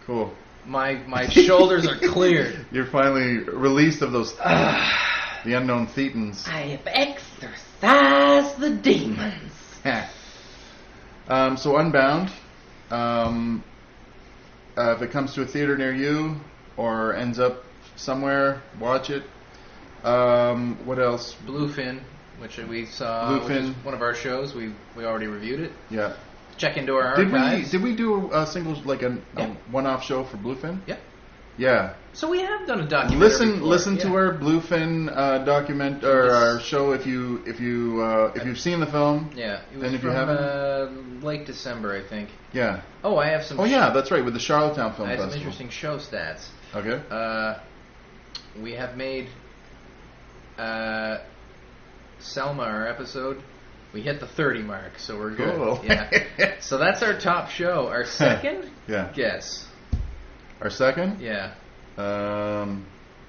Cool. My shoulders are cleared. You're finally released of those the unknown thetans. I have exorcised the demons. So Unbound. If it comes to a theater near you or ends up somewhere, watch it. What else? Bluefin, which we saw. Bluefin. Which is one of our shows. We already reviewed it. Yeah. Check into our archives. Did we do a single, like a one-off show for Bluefin? Yeah. Yeah. So we have done a documentary. Listen to our Bluefin document or our show if you've seen the film. Yeah. It was and if from you haven't, late December, I think. Yeah. Oh, I have some. Oh yeah, that's right, with the Charlottetown Film I have Festival. some interesting show stats. Okay. We have made Selma, our episode. We hit the 30 mark, so we're good. Cool. Yeah. So that's our top show. Our second? Yeah. Guess. Our second? Yeah.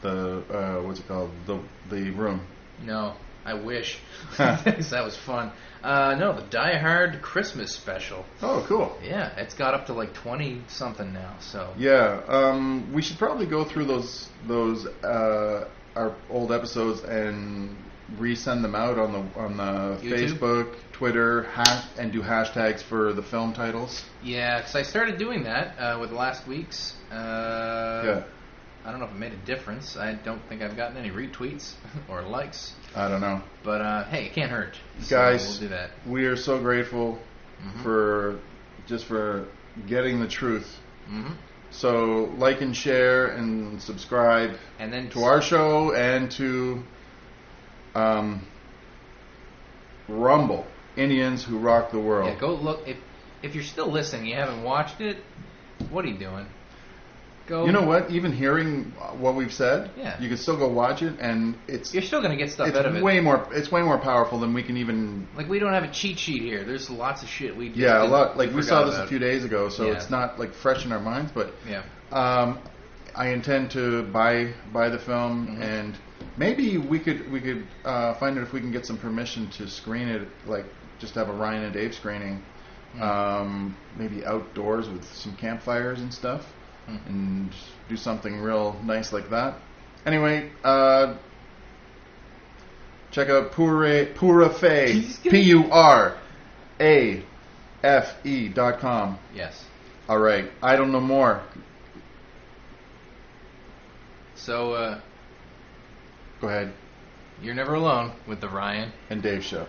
What's it called? The Room. No, I wish. That was fun. No, the Die Hard Christmas special. Oh, cool. Yeah, it's got up to like 20 something now. So. Yeah. We should probably go through those our old episodes and resend them out on the YouTube? Facebook, Twitter, and do hashtags for the film titles. Yeah, because I started doing that with last week's. Yeah. I don't know if it made a difference. I don't think I've gotten any retweets or likes. I don't know. But hey, it can't hurt. Guys, so we'll do that. We are so grateful for getting the truth. Mm-hmm. So like and share and subscribe, and then to our show and to Rumble, Indians Who Rock the World. Yeah, go look. if you're still listening, you haven't watched it, what are you doing? Go. You know what? Even hearing what we've said, yeah, you can still go watch it, and you're still going to get stuff out of it. It's way more powerful than we can even. Like, we don't have a cheat sheet here. There's lots of shit we. Yeah, a lot. Like, we saw this a few days ago, so it's not like fresh in our minds. But yeah, I intend to buy the film, and maybe we could find out if we can get some permission to screen it, like just have a Ryan and Dave screening, maybe outdoors with some campfires and stuff. And do something real nice like that. Anyway, check out Purafe, PURAFE.com. Yes. All right. I don't know more. So, go ahead. You're never alone with the Ryan and Dave show.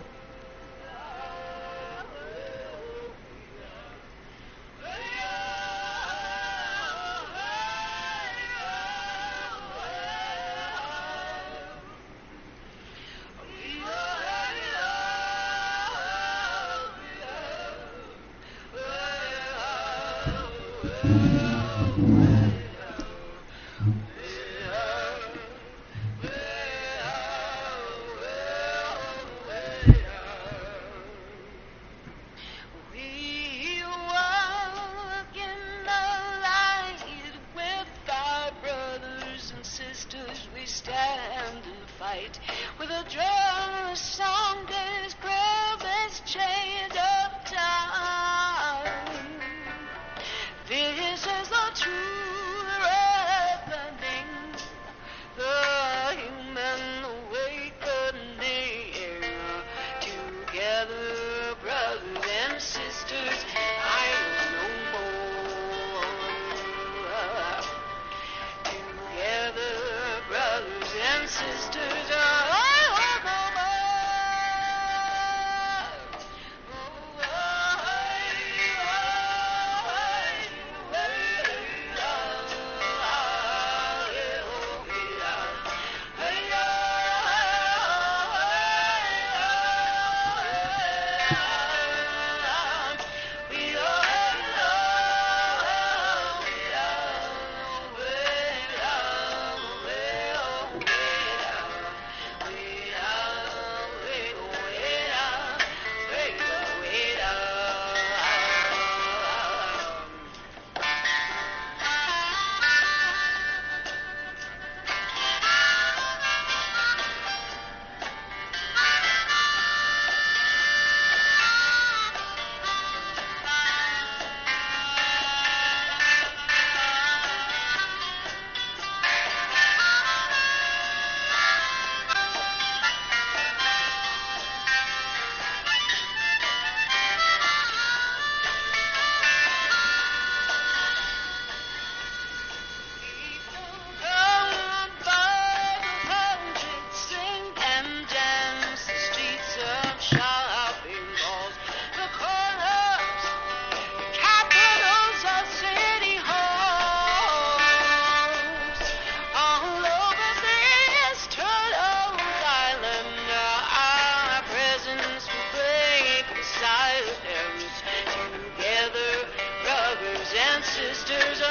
Sisters